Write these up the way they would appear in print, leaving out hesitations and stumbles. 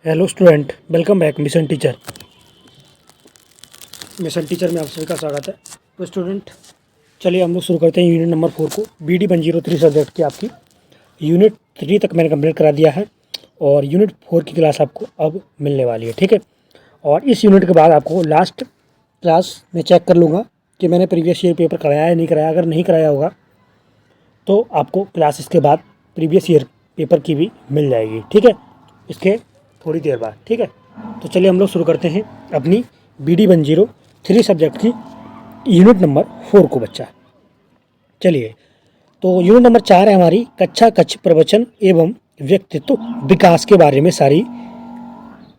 Hello student, welcome back mission teacher. Mission teacher में आप सभी का स्वागत है। तो स्टूडेंट, चलिए हम लोग शुरू करते हैं यूनिट नंबर 4 को। BD 103 सब्जेक्ट की आपकी यूनिट 3 तक मैंने कंप्लीट करा दिया है और यूनिट 4 की क्लास आपको अब मिलने वाली है, ठीक है। और इस यूनिट के बाद आपको लास्ट क्लास में चेक कर लूँगा कि मैंने प्रीवियस ईयर पेपर कराया है नहीं कराया। अगर नहीं कराया होगा तो आपको क्लास इसके बाद प्रीवियस ईयर पेपर की भी मिल जाएगी, ठीक है, इसके थोड़ी देर बाद, ठीक है। तो चलिए हम लोग शुरू करते हैं अपनी BD 103 सब्जेक्ट की यूनिट नंबर 4 को बच्चा। चलिए, तो यूनिट नंबर 4 है हमारी कक्षा कक्ष प्रवचन एवं व्यक्तित्व विकास के बारे में सारी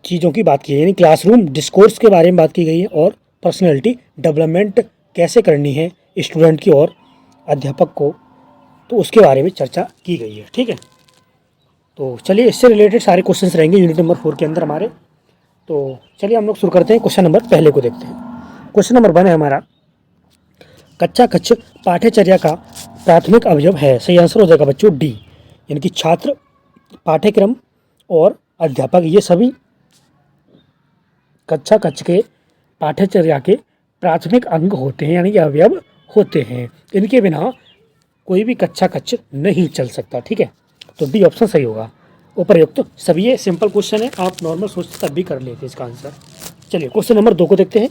चीज़ों की बात की है, यानी क्लासरूम डिस्कोर्स के बारे में बात की गई है और पर्सनैलिटी डेवलपमेंट कैसे करनी है स्टूडेंट की और अध्यापक को, तो उसके बारे में चर्चा की गई है, ठीक है। तो चलिए, इससे रिलेटेड सारे क्वेश्चंस रहेंगे यूनिट नंबर 4 के अंदर हमारे। तो चलिए हम लोग शुरू करते हैं। क्वेश्चन नंबर पहले को देखते हैं। क्वेश्चन नंबर 1 है हमारा, कक्षा कक्ष पाठ्यचर्या का प्राथमिक अवयव है। सही आंसर हो जाएगा बच्चों डी, यानी कि छात्र, पाठ्यक्रम और अध्यापक ये सभी कक्षा कक्ष के पाठ्यचर्या के प्राथमिक अंग होते हैं, यानी कि अवयव होते हैं। इनके बिना कोई भी कक्षा कक्ष नहीं चल सकता, ठीक है। तो डी ऑप्शन सही होगा। उपर्युक्त तो सभी ये सिंपल क्वेश्चन है, आप नॉर्मल सोचते तब भी कर लेते इसका आंसर। चलिए क्वेश्चन नंबर 2 को देखते हैं।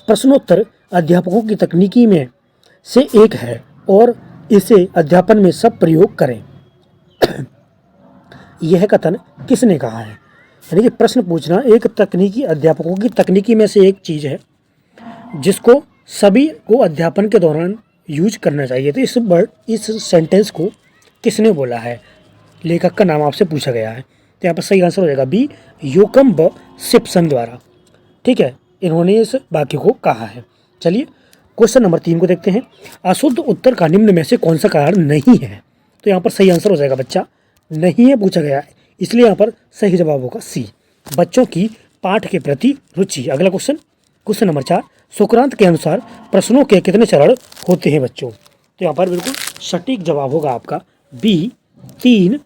प्रश्नोत्तर अध्यापकों की तकनीकी में से एक है और इसे अध्यापन में सब प्रयोग करें। यह कथन किसने कहा है? यानी कि प्रश्न पूछना एक तकनीकी अध्यापकों की तकनीकी में से एक चीज़ है जिसको सभी को अध्यापन के दौरान यूज करना चाहिए। तो इस सेंटेंस को किसने बोला है? लेखक का नाम आपसे पूछा गया है। तो यहाँ पर सही आंसर हो जाएगा बी, योकम ब सिप्सन द्वारा, ठीक है, इन्होंने इस वाक्य को कहा है। चलिए क्वेश्चन नंबर 3 को देखते हैं। अशुद्ध उत्तर का निम्न में से कौन सा कारण नहीं है? तो यहाँ पर सही आंसर हो जाएगा बच्चा नहीं है पूछा गया है, इसलिए यहाँ पर सही जवाब होगा सी, बच्चों की पाठ के प्रति रुचि। अगला क्वेश्चन, क्वेश्चन नंबर 4, सुक्रांत के अनुसार प्रश्नों के कितने चरण होते हैं बच्चों? तो यहाँ पर बिल्कुल सटीक जवाब होगा आपका बी, 3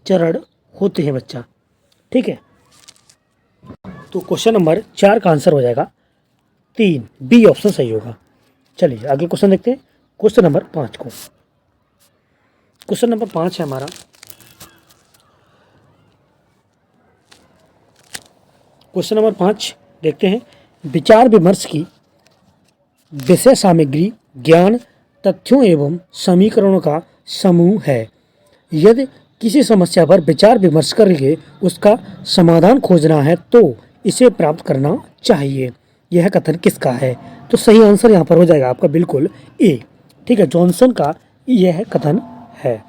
चरण होते हैं बच्चा, ठीक है। तो क्वेश्चन नंबर 4 का आंसर हो जाएगा 3, बी ऑप्शन सही होगा। चलिए अगले क्वेश्चन देखते हैं, क्वेश्चन नंबर 5 को। क्वेश्चन नंबर 5 है हमारा, क्वेश्चन नंबर 5 देखते हैं। विचार विमर्श की विषय सामग्री ज्ञान, तथ्यों एवं समीकरणों का समूह है। यदि किसी समस्या पर विचार विमर्श करके उसका समाधान खोजना है तो इसे प्राप्त करना चाहिए। यह कथन किसका है? तो सही आंसर यहाँ पर हो जाएगा आपका बिल्कुल ए, ठीक है, जॉनसन का यह कथन है।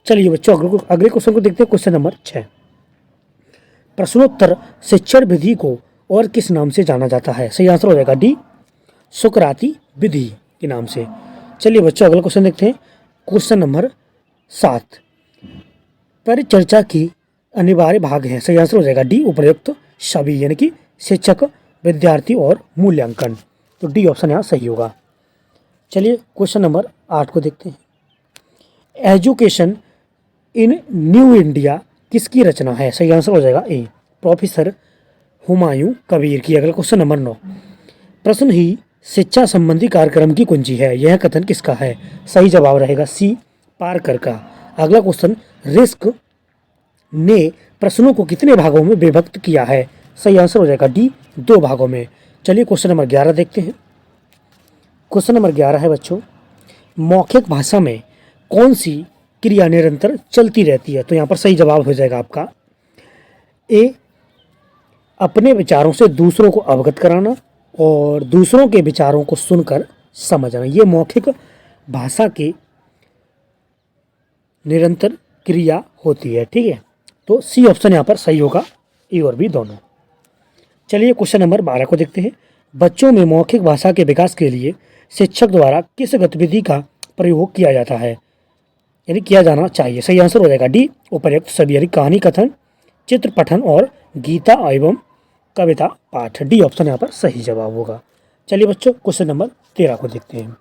चलिए बच्चों अगले क्वेश्चन को देखते हैं। क्वेश्चन नंबर 6, प्रश्नोत्तर शिक्षण विधि को और किस नाम से जाना जाता है? सही आंसर हो जाएगा डी, सुकराती विधि के नाम से। चलिए बच्चों अगला क्वेश्चन देखते हैं। क्वेश्चन नंबर 7, परिचर्चा की अनिवार्य भाग है। सही आंसर हो जाएगा डी, उपर्युक्त सभी, यानी कि शिक्षक, विद्यार्थी और मूल्यांकन। तो डी ऑप्शन यहाँ सही होगा। चलिए क्वेश्चन नंबर 8 को देखते हैं। एजुकेशन इन न्यू इंडिया किसकी रचना है? सही आंसर हो जाएगा ए, प्रोफेसर हुमायूं कबीर की। अगला क्वेश्चन नंबर 9, प्रश्न ही शिक्षा संबंधी कार्यक्रम की कुंजी है। यह कथन किसका है? सही जवाब रहेगा सी, पारकर का। अगला क्वेश्चन, रिस्क ने प्रश्नों को कितने भागों में विभक्त किया है? सही आंसर हो जाएगा डी, 2 भागों में। चलिए क्वेश्चन नंबर 11 देखते हैं। क्वेश्चन नंबर 11 है बच्चों, मौखिक भाषा में कौन सी क्रिया निरंतर चलती रहती है? तो यहाँ पर सही जवाब हो जाएगा आपका ए, अपने विचारों से दूसरों को अवगत कराना और दूसरों के विचारों को सुनकर समझना। ये मौखिक भाषा की निरंतर क्रिया होती है, ठीक है। तो सी ऑप्शन यहाँ पर सही होगा, ए और बी दोनों। चलिए क्वेश्चन नंबर 12 को देखते हैं। बच्चों में मौखिक भाषा के विकास के लिए शिक्षक द्वारा किस गतिविधि का प्रयोग किया जाता है, यानी किया जाना चाहिए? सही आंसर हो जाएगा डी, उपर्युक्त सभी, यानी कहानी कथन, चित्र पठन और गीता एवं कविता पाठ। डी ऑप्शन यहाँ पर सही जवाब होगा। चलिए बच्चों क्वेश्चन नंबर 13 को देखते हैं।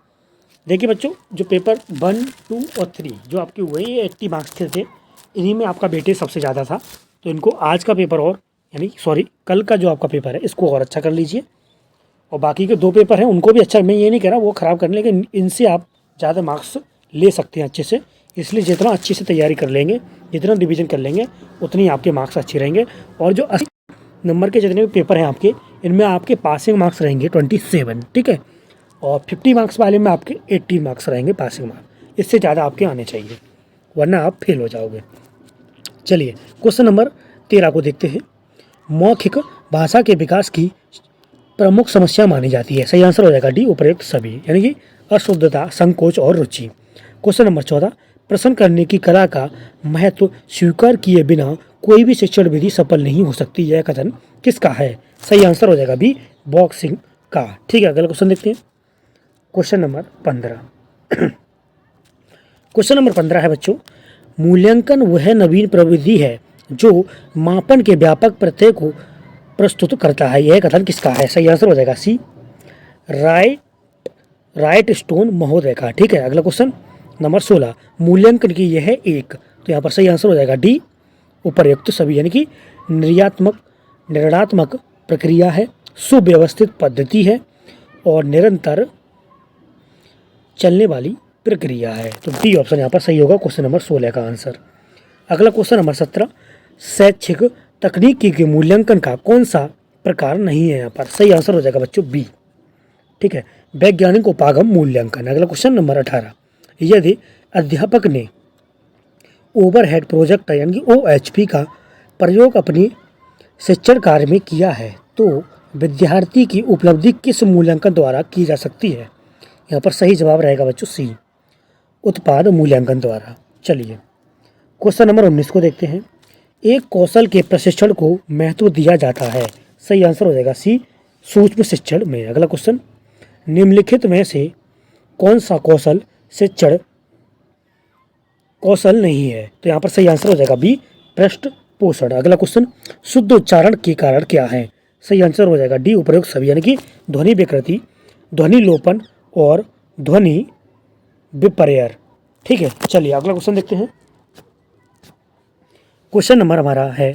देखिए बच्चों, जो पेपर 1, 2 और 3 जो आपके वही 80 मार्क्स के थे, इन्हीं में आपका वेटेज सबसे ज़्यादा था। तो इनको आज का पेपर और यानी सॉरी कल का जो आपका पेपर है इसको और अच्छा कर लीजिए, और बाकी के 2 पेपर हैं उनको भी अच्छा, मैं ये नहीं कह रहा वो ख़राब करने, लेकिन इनसे आप ज़्यादा मार्क्स ले सकते हैं अच्छे से। इसलिए जितना अच्छे से तैयारी कर लेंगे, जितना रिवीजन कर लेंगे, उतनी आपके मार्क्स अच्छे रहेंगे। और जो 80 नंबर के जितने भी पेपर हैं आपके, इनमें आपके पासिंग मार्क्स रहेंगे 27, ठीक है, और 50 मार्क्स वाले में आपके 80 मार्क्स रहेंगे पासिंग मार्क्स। इससे ज़्यादा आपके आने चाहिए, वरना आप फेल हो जाओगे। चलिए क्वेश्चन नंबर 13 को देखते हैं। मौखिक भाषा के विकास की प्रमुख समस्या मानी जाती है। सही आंसर हो जाएगा डी, उपर्युक्त सभी, यानी कि अशुद्धता, संकोच और रुचि। क्वेश्चन नंबर 14, प्रश्न करने की कला का महत्व स्वीकार किए बिना कोई भी शिक्षण विधि सफल नहीं हो सकती। यह कथन किसका है? सही आंसर हो जाएगा बी, बॉक्सिंग का। ठीक है, अगला क्वेश्चन देखते हैं। Question number 15। क्वेश्चन नंबर 15 है बच्चों, मूल्यांकन वह नवीन प्रविधि है जो मापन के व्यापक प्रत्यय को प्रस्तुत करता है। यह कथन किसका है? सही आंसर हो जाएगा सी, राइट स्टोन महोदय का। ठीक है, अगला क्वेश्चन नंबर 16, मूल्यांकन की यह एक, तो यहाँ पर सही आंसर हो जाएगा डी, उपर्युक्त सभी, यानी कि निर्णयात्मक प्रक्रिया है, सुव्यवस्थित पद्धति है और निरंतर चलने वाली प्रक्रिया है। तो डी ऑप्शन यहाँ पर सही होगा क्वेश्चन नंबर 16 का आंसर। अगला क्वेश्चन नंबर 17, शैक्षिक तकनीकी के मूल्यांकन का कौन सा प्रकार नहीं है? यहाँ पर सही आंसर हो जाएगा बच्चों बी। ठीक है, वैज्ञानिक उपागम मूल्यांकन। अगला क्वेश्चन नंबर 18, यदि अध्यापक ने ओवरहेड प्रोजेक्ट यानी कि OHP का प्रयोग अपनी शिक्षण कार्य में किया है तो विद्यार्थी की उपलब्धि किस मूल्यांकन द्वारा की जा सकती है? यहाँ पर सही जवाब रहेगा बच्चों सी, उत्पाद मूल्यांकन द्वारा। चलिए क्वेश्चन नंबर 19 को देखते हैं। एक कौशल के प्रशिक्षण को महत्व दिया जाता है। सही आंसर हो जाएगा सी, सूक्ष्म शिक्षण में। अगला क्वेश्चन, निम्नलिखित में से कौन सा कौशल शिक्षण कौशल नहीं है? तो यहाँ पर सही आंसर हो जाएगा बी, पृष्ठ पोषण। अगला क्वेश्चन, शुद्ध उच्चारण के कारण क्या है? सही आंसर हो जाएगा डी, उपयुक्त सभी, यानी कि ध्वनि विकृति, ध्वनि लोपन और ध्वनि विपर्य। ठीक है, चलिए अगला क्वेश्चन देखते हैं। क्वेश्चन नंबर हमारा है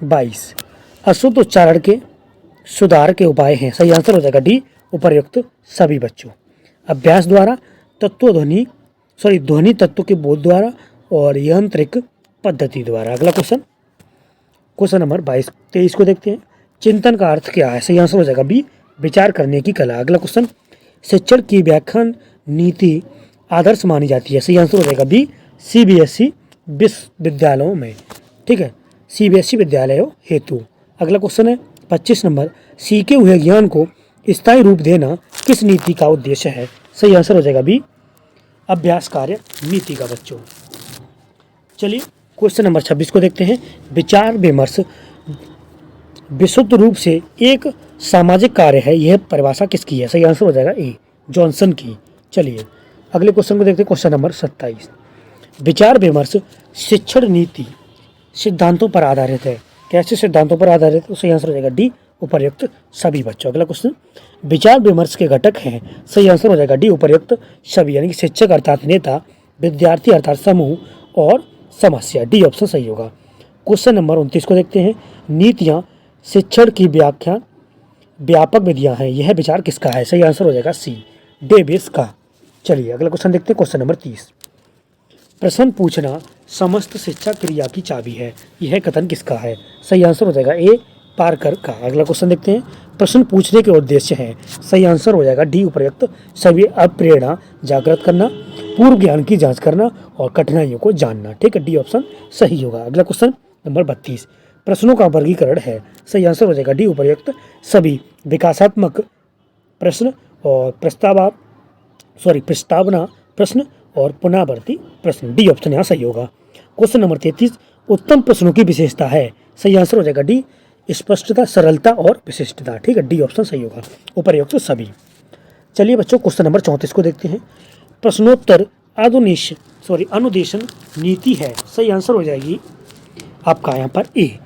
22, अशुद्ध उच्चारण के सुधार के उपाय हैं। सही आंसर हो जाएगा डी, उपर्युक्त सभी बच्चों। अभ्यास द्वारा, ध्वनि तत्व के बोध द्वारा और यांत्रिक पद्धति द्वारा। अगला क्वेश्चन नंबर 23 को देखते हैं। चिंतन का अर्थ क्या है? सही आंसर हो जाएगा बी, विचार करने की कला। अगला क्वेश्चन, शिक्षण की व्याख्यान नीति आदर्श मानी जाती है। सही आंसर हो जाएगा बी, CBSE विद्यालयों में। ठीक है, CBSE विद्यालयों हेतु। अगला क्वेश्चन है 25 नंबर, सीखे हुए ज्ञान को स्थायी रूप देना किस नीति का उद्देश्य है? सही आंसर हो जाएगा बी, अभ्यास कार्य नीति का बच्चों। चलिए क्वेश्चन नंबर 26 को देखते हैं। विचार विमर्श विशुद्ध रूप से एक सामाजिक कार्य है, यह परिभाषा किसकी है? सही आंसर हो जाएगा ए, जॉनसन की। चलिए अगले क्वेश्चन को देखते हैं। क्वेश्चन नंबर 27, विचार विमर्श शिक्षण नीति सिद्धांतों पर आधारित है। कैसे सिद्धांतों पर आधारित? तो सही आंसर हो जाएगा डी, उपर्युक्त सभी बच्चों। अगला क्वेश्चन, विचार विमर्श के घटक हैं। सही आंसर हो जाएगा डी, उपर्युक्त सभी, यानी कि शिक्षक अर्थात नेता, विद्यार्थी अर्थात समूह और समस्या। डी ऑप्शन सही होगा। क्वेश्चन नंबर 29 को देखते हैं। नीतियाँ शिक्षण की व्याख्या व्यापक विधियाँ हैं, यह विचार किसका है? सही आंसर हो जाएगा सी, डेविस का। चलिए अगला क्वेश्चन देखते हैं। क्वेश्चन नंबर 30, प्रश्न पूछना समस्त शिक्षा क्रिया की चाबी है, यह कथन किसका है? सही आंसर हो जाएगा ए, पार्कर का। अगला क्वेश्चन देखते हैं। प्रश्न पूछने के उद्देश्य हैं। सही आंसर हो जाएगा डी, उपर्युक्त सभी, प्रेरणा जागृत करना, पूर्व ज्ञान की जांच करना और कठिनाइयों को जानना। ठीक है, डी ऑप्शन सही होगा। अगला क्वेश्चन नंबर 32, प्रश्नों का वर्गीकरण है। सही आंसर हो जाएगा डी, उपर्युक्त सभी, विकासात्मक प्रश्न और प्रस्तावना प्रश्न और पुनरावर्ती प्रश्न। डी ऑप्शन यहाँ सही होगा। क्वेश्चन नंबर 33, उत्तम प्रश्नों की विशेषता है। सही आंसर हो जाएगा डी, स्पष्टता, सरलता और विशिष्टता। ठीक है, डी ऑप्शन सही होगा, उपर्युक्त सभी। चलिए बच्चों क्वेश्चन नंबर 34 को देखते हैं। प्रश्नोत्तर अनुदेशन नीति है। सही आंसर हो जाएगी आपका यहाँ पर ए,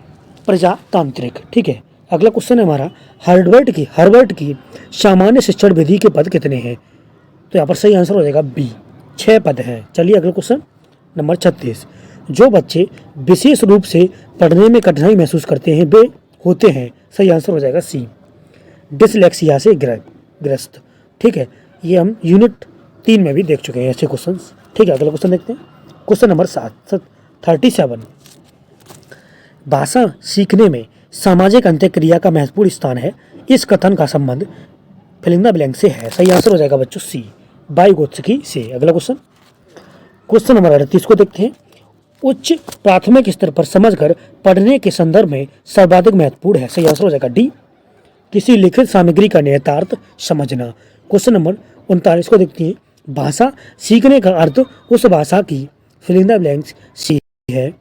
प्रजातांत्रिक। ठीक है, अगला क्वेश्चन है हमारा हार्वर्ड की सामान्य शिक्षण विधि के पद कितने हैं? तो यहाँ पर सही आंसर हो जाएगा बी, 6 पद हैं। चलिए अगला क्वेश्चन नंबर 36, जो बच्चे विशेष रूप से पढ़ने में कठिनाई महसूस करते हैं वे होते हैं। सही आंसर हो जाएगा सी, डिसलेक्सिया से ग्रस्त। ठीक है, ये हम यूनिट 3 में भी देख चुके हैं ऐसे क्वेश्चंस। ठीक है, अगला क्वेश्चन देखते हैं। क्वेश्चन नंबर 37, भाषा सीखने में सामाजिक अंत्यक्रिया का महत्वपूर्ण स्थान है। इस कथन का संबंध फिल इन द ब्लैंक से है। सही आंसर हो जाएगा बच्चों सी, वाइगोत्स्की से। अगला क्वेश्चन, क्वेश्चन नंबर 38 को देखते हैं। उच्च प्राथमिक स्तर पर समझकर पढ़ने के संदर्भ में सर्वाधिक महत्वपूर्ण है। सही आंसर हो जाएगा डी, किसी लिखित सामग्री का निहितार्थ समझना। क्वेश्चन नंबर 39 को देखते हैं। भाषा सीखने का अर्थ उस भाषा की फिल इन द ब्लैंक्स सी है,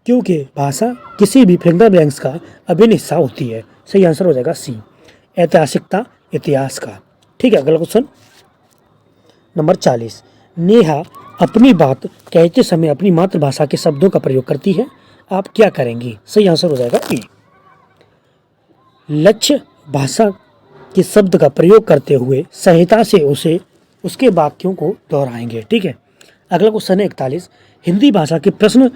क्योंकि भाषा किसी भी फिल इन द ब्लैंक्स का अभिन्न हिस्सा होती है। सही आंसर हो जाएगा सी, ऐतिहासिकता, इतिहास का। ठीक है, अगला क्वेश्चन नंबर 40, नेहा अपनी बात कहते समय अपनी मातृभाषा के शब्दों का प्रयोग करती है, आप क्या करेंगी? सही आंसर हो जाएगा ए, लक्ष्य भाषा के शब्द का प्रयोग करते हुए संहिता से उसके वाक्यों को दोहराएंगे। ठीक है, अगला क्वेश्चन है 41, हिंदी भाषा के प्रश्न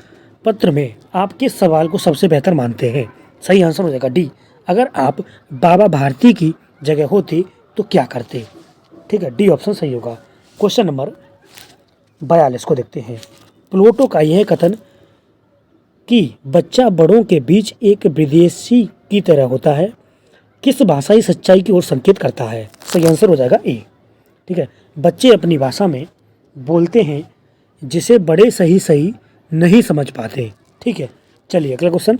पत्र में आप किस सवाल को सबसे बेहतर मानते हैं? सही आंसर हो जाएगा डी, अगर आप बाबा भारती की जगह होते तो क्या करते? ठीक है, डी ऑप्शन सही होगा। क्वेश्चन नंबर 42 को देखते हैं। प्लेटो का यह कथन कि बच्चा बड़ों के बीच एक विदेशी की तरह होता है किस भाषाई सच्चाई की ओर संकेत करता है? सही आंसर हो जाएगा ए। ठीक है, बच्चे अपनी भाषा में बोलते हैं जिसे बड़े सही नहीं समझ पाते। ठीक है, चलिए अगला क्वेश्चन,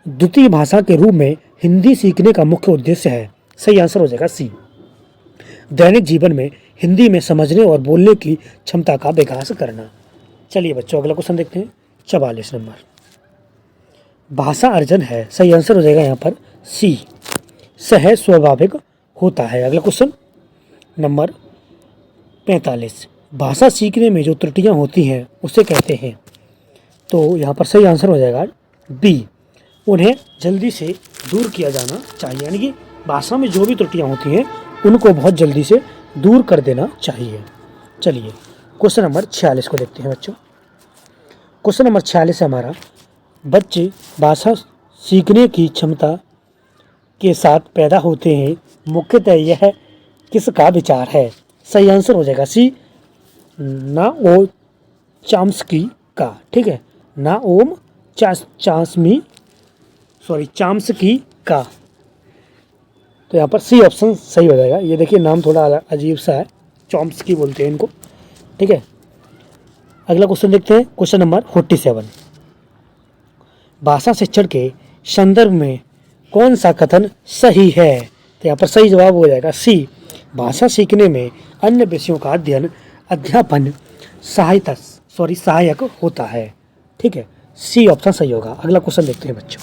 द्वितीय भाषा के रूप में हिंदी सीखने का मुख्य उद्देश्य है। सही आंसर हो जाएगा सी, दैनिक जीवन में हिंदी में समझने और बोलने की क्षमता का विकास करना। चलिए बच्चों अगला क्वेश्चन देखते हैं। 44 नंबर, भाषा अर्जन है। सही आंसर हो जाएगा यहाँ पर सी, सहज स्वाभाविक होता है। अगला क्वेश्चन नंबर 45, भाषा सीखने में जो त्रुटियां होती हैं उसे कहते हैं। तो यहाँ पर सही आंसर हो जाएगा बी, उन्हें जल्दी से दूर किया जाना चाहिए। यानी कि भाषा में जो भी त्रुटियां होती हैं उनको बहुत जल्दी से दूर कर देना चाहिए। चलिए क्वेश्चन नंबर 46 को देखते हैं बच्चों। क्वेश्चन नंबर 46 है हमारा, बच्चे भाषा सीखने की क्षमता के साथ पैदा होते हैं, मुख्यतः यह किसका विचार है? सही आंसर हो जाएगा सी, नाओम चॉम्स्की का। ठीक है, नाओम चॉम्स्की का। तो यहाँ पर सी ऑप्शन सही हो जाएगा। ये देखिए नाम थोड़ा अजीब सा है, चॉम्स्की बोलते हैं इनको। ठीक है, अगला क्वेश्चन देखते हैं। क्वेश्चन नंबर 47, भाषा शिक्षण के संदर्भ में कौन सा कथन सही है? तो यहाँ पर सही जवाब हो जाएगा सी, भाषा सीखने में अन्य विषयों का अध्यापन सहायक होता है। ठीक है, सी ऑप्शन सही होगा। अगला क्वेश्चन देखते हैं बच्चों।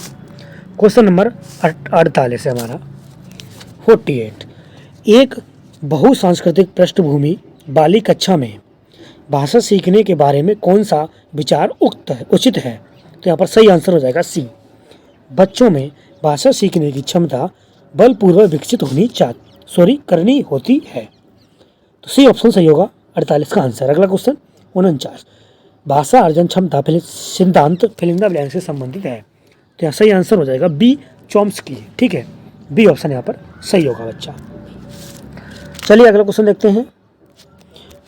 क्वेश्चन नंबर 48 है हमारा 48, एक बहुसांस्कृतिक पृष्ठभूमि वाली कक्षा में भाषा सीखने के बारे में कौन सा विचार उचित है? तो यहाँ पर सही आंसर हो जाएगा सी, बच्चों में भाषा सीखने की क्षमता बलपूर्वक विकसित करनी होती है। तो सी ऑप्शन सही होगा 48 का आंसर। अगला क्वेश्चन 49, भाषा अर्जन क्षमता सिद्धांत फिल इन द ब्लैंक से संबंधित है। तो यहाँ सही आंसर हो जाएगा बी, चॉम्स्की। ठीक है, बी ऑप्शन यहाँ पर सही होगा बच्चा। चलिए अगला क्वेश्चन देखते हैं।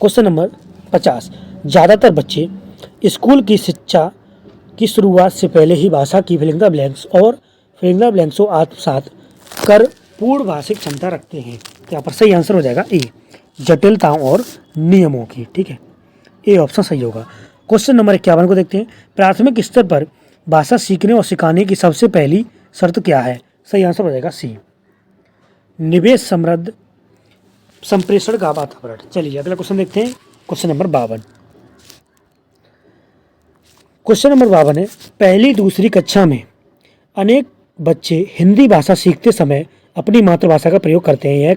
क्वेश्चन नंबर 50, ज़्यादातर बच्चे स्कूल की शिक्षा की शुरुआत से पहले ही भाषा की फिल इन द ब्लैंक्स को आत्मसात कर पूर्ण भाषिक क्षमता रखते हैं। तो यहाँ पर सही आंसर हो जाएगा ए, जटिलताओं और नियमों की। ठीक है, ए ऑप्शन सही होगा। क्वेश्चन नंबर 51 को देखते हैं। प्राथमिक स्तर पर भाषा सीखने और सिखाने की सबसे पहली शर्त क्या है? सही आंसर हो जाएगा सी, निवेश समृद्ध संप्रेषण का वातावरण। चलिए अगला क्वेश्चन देखते हैं। क्वेश्चन नंबर 52, क्वेश्चन नंबर 52 है, पहली दूसरी कक्षा में अनेक बच्चे हिंदी भाषा सीखते समय अपनी मातृभाषा का प्रयोग करते हैं, यह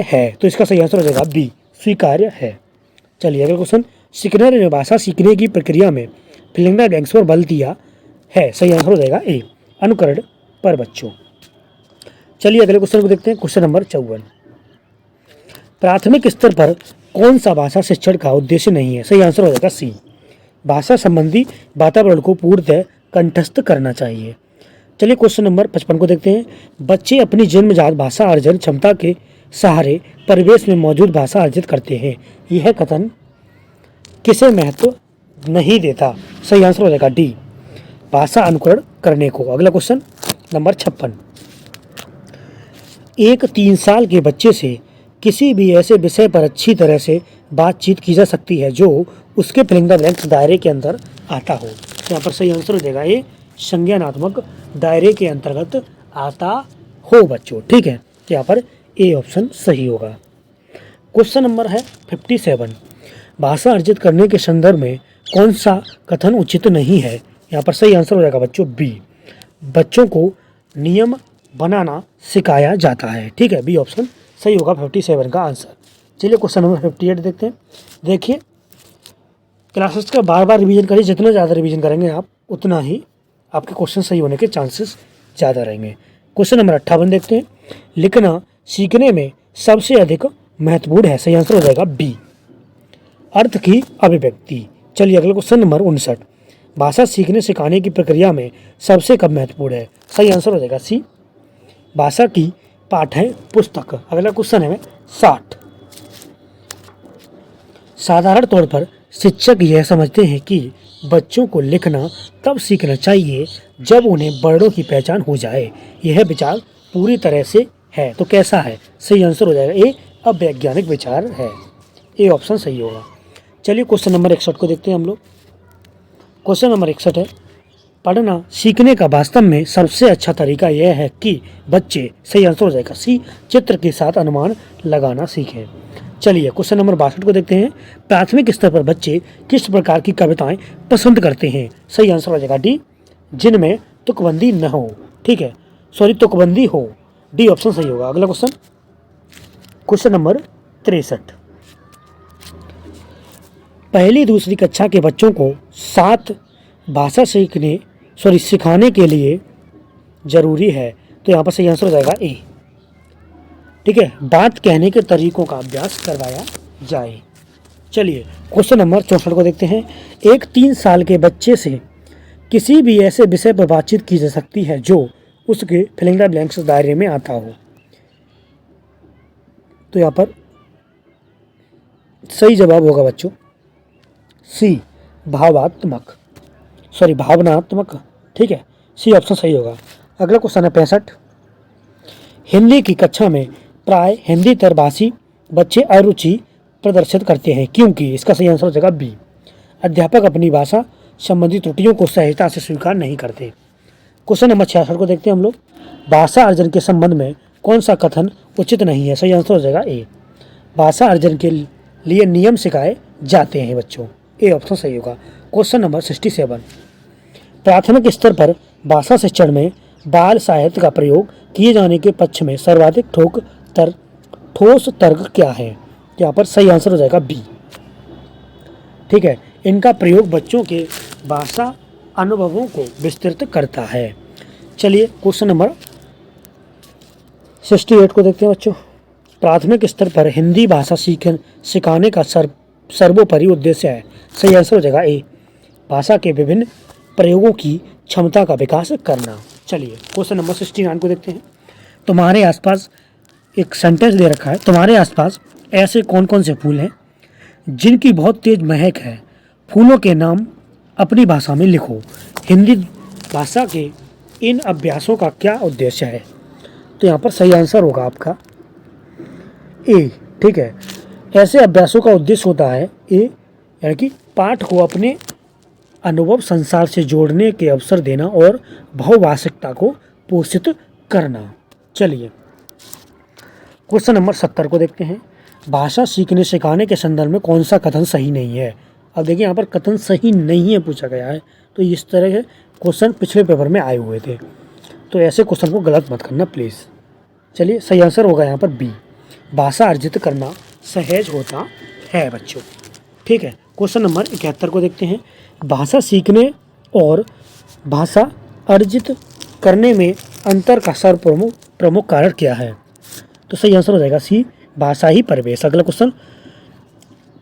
है। तो इसका सही आंसर हो जाएगा बी, स्वीकार्य है। चलिए अगला क्वेश्चन, सिकनर ने भाषा सीखने की प्रक्रिया में फिल इन द ब्लैंक्स पर बल दिया है। सही आंसर हो जाएगा ए, अनुकरण पर बच्चों। चलिए अगले क्वेश्चन को देखते हैं। क्वेश्चन नंबर 54, प्राथमिक स्तर पर कौन सा भाषा शिक्षण का उद्देश्य नहीं है? सही आंसर हो जाएगा सी, भाषा संबंधी वातावरण को पूर्णतः कंठस्थ करना चाहिए। चलिए क्वेश्चन नंबर 55 को देखते हैं। बच्चे अपनी जन्मजात भाषा अर्जन क्षमता के सहारे परिवेश में मौजूद भाषा अर्जित करते हैं। यह कथन किसे महत्व नहीं देता? सही आंसर हो जाएगा डी, भाषा अनुकरण करने को। अगला क्वेश्चन नंबर 56, एक 3 साल के बच्चे से किसी भी ऐसे विषय पर अच्छी तरह से बातचीत की जा सकती है जो उसके फिलिंग द ब्लैंक्स दायरे के अंदर आता हो। यहाँ पर सही आंसर हो जाएगा ए, संज्ञानात्मक दायरे के अंतर्गत आता हो बच्चों। ठीक है, तो यहाँ पर ए ऑप्शन सही होगा। क्वेश्चन नंबर है 57, भाषा अर्जित करने के संदर्भ में कौन सा कथन उचित नहीं है? यहाँ पर सही आंसर हो जाएगा बच्चों बी, बच्चों को नियम बनाना सिखाया जाता है। ठीक है, बी ऑप्शन सही होगा 57 का आंसर। चलिए क्वेश्चन नंबर 58 देखते हैं। देखिए, क्लासेस का बार बार रिवीजन करिए, जितना ज़्यादा रिवीजन करेंगे आप उतना ही आपके क्वेश्चन सही होने के चांसेस ज़्यादा रहेंगे। क्वेश्चन नंबर 58 देखते हैं। लिखना सीखने में सबसे अधिक महत्वपूर्ण है। सही आंसर हो जाएगा बी, अर्थ की अभिव्यक्ति। चलिए अगला क्वेश्चन नंबर 59, भाषा सीखने सिखाने की प्रक्रिया में सबसे कम महत्वपूर्ण है। सही आंसर हो जाएगा सी, भाषा की पाठ्य पुस्तक। अगला क्वेश्चन है 60, साधारण तौर पर शिक्षक यह समझते हैं कि बच्चों को लिखना तब सीखना चाहिए जब उन्हें वर्णों की पहचान हो जाए। यह विचार पूरी तरह से है तो कैसा है? सही आंसर हो जाएगा ए, अवैज्ञानिक विचार है। ए ऑप्शन सही होगा। चलिए क्वेश्चन नंबर 61 को देखते हैं हम लोग। क्वेश्चन नंबर 61 है, पढ़ना सीखने का वास्तव में सबसे अच्छा तरीका यह है कि बच्चे, सही आंसर हो जाएगा सी, चित्र के साथ अनुमान लगाना सीखें। चलिए क्वेश्चन नंबर 62 को देखते हैं। प्राथमिक स्तर पर बच्चे किस प्रकार की कविताएं पसंद करते हैं? सही आंसर हो जाएगा डी, जिनमें तुकबंदी न हो। ठीक है, सॉरी तुकबंदी हो। डी ऑप्शन सही होगा। अगला क्वेश्चन, क्वेश्चन नंबर 63, पहली दूसरी कक्षा के बच्चों को साथ भाषा सिखाने के लिए जरूरी है। तो यहाँ पर सही आंसर हो जाएगा ए। ठीक है, बात कहने के तरीकों का अभ्यास करवाया जाए। चलिए क्वेश्चन नंबर 64 को देखते हैं। एक 3 साल के बच्चे से किसी भी ऐसे विषय पर बातचीत की जा सकती है जो उसके फिलिंग द ब्लैंक्स दायरे में आता हो। तो यहाँ पर सही जवाब होगा बच्चों सी, भावनात्मक। ठीक है, सी ऑप्शन सही होगा। अगला क्वेश्चन है 65, हिंदी की कक्षा में प्राय हिंदी तरभाषी बच्चे अरुचि प्रदर्शित करते हैं क्योंकि? इसका सही आंसर हो जाएगा बी, अध्यापक अपनी भाषा संबंधी त्रुटियों को सहजता से स्वीकार नहीं करते। क्वेश्चन नंबर 66 को देखते हैं हम लोग। भाषा अर्जन के संबंध में कौन सा कथन उचित नहीं है? सही आंसर हो जाएगा ए, भाषा अर्जन के लिए नियम सिखाए जाते हैं बच्चों। ए ऑप्शन सही होगा। क्वेश्चन नंबर 67, प्राथमिक स्तर पर भाषा शिक्षण में बाल साहित्य का प्रयोग किए जाने के पक्ष में सर्वाधिक ठोस तर्क क्या है? यहाँ पर सही आंसर हो जाएगा बी। ठीक है, इनका प्रयोग बच्चों के भाषा अनुभवों को विस्तृत करता है। चलिए क्वेश्चन नंबर 68 को देखते हैं बच्चों। प्राथमिक स्तर पर हिंदी भाषा सिखाने का सर्वोपरि उद्देश्य है। सही आंसर हो जाएगा ए, भाषा के विभिन्न प्रयोगों की क्षमता का विकास करना। चलिए क्वेश्चन नंबर 69 को देखते हैं। तुम्हारे आसपास एक सेंटेंस दे रखा है, तुम्हारे आसपास ऐसे कौन कौन से फूल हैं जिनकी बहुत तेज महक है? फूलों के नाम अपनी भाषा में लिखो। हिंदी भाषा के इन अभ्यासों का क्या उद्देश्य है? तो यहाँ पर सही आंसर होगा आपका ए। ठीक है, ऐसे अभ्यासों का उद्देश्य होता है ए, यानी कि पाठ को अपने अनुभव संसार से जोड़ने के अवसर देना और बहुभाषिकता को पोषित करना। चलिए क्वेश्चन नंबर 70 को देखते हैं। भाषा सीखने सिखाने के संदर्भ में कौन सा कथन सही नहीं है? अब देखिए यहाँ पर कथन सही नहीं है पूछा गया है, तो इस तरह के क्वेश्चन पिछले पेपर में आए हुए थे, तो ऐसे क्वेश्चन को गलत मत करना प्लीज़। चलिए सही आंसर होगा यहाँ पर बी, भाषा अर्जित करना सहज होता है बच्चों। ठीक है, क्वेश्चन नंबर 71 को देखते हैं। भाषा सीखने और भाषा अर्जित करने में अंतर का प्रमुख कारण क्या है? तो सही आंसर हो जाएगा सी, भाषा ही परिवेश। अगला क्वेश्चन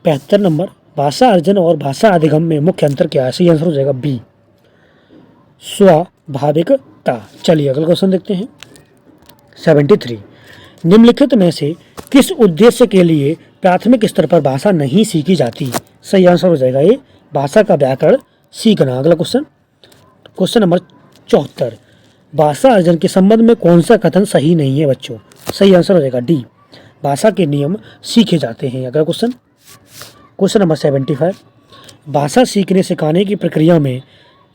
75 नंबर, भाषा अर्जन और भाषा अधिगम में मुख्य अंतर क्या है? सही आंसर हो जाएगा बी, स्वाभाविकता। चलिए अगला क्वेश्चन देखते हैं। 73, निम्नलिखित में से किस उद्देश्य के लिए प्राथमिक स्तर पर भाषा नहीं सीखी जाती? सही आंसर हो जाएगा ए, भाषा का व्याकरण सीखना। अगला क्वेश्चन, क्वेश्चन नंबर 74, भाषा अर्जन के संबंध में कौन सा कथन सही नहीं है बच्चों? सही आंसर हो जाएगा डी, भाषा के नियम सीखे जाते हैं। अगला क्वेश्चन, क्वेश्चन नंबर 75, भाषा सीखने सिखाने की प्रक्रिया में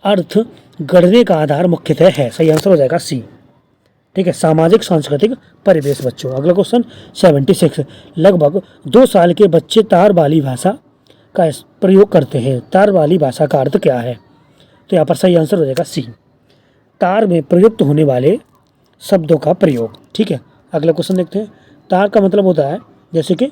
अर्थ गढ़ने का आधार मुख्यतः है। सही आंसर हो जाएगा सी, ठीक है, सामाजिक सांस्कृतिक परिवेश बच्चों। अगला क्वेश्चन 76, लगभग 2 साल के बच्चे तार वाली भाषा का प्रयोग करते हैं। तार वाली भाषा का अर्थ क्या है? तो यहाँ पर सही आंसर हो जाएगा सी, तार में प्रयुक्त होने वाले शब्दों का प्रयोग। ठीक है, अगला क्वेश्चन देखते हैं। तार का मतलब होता है जैसे कि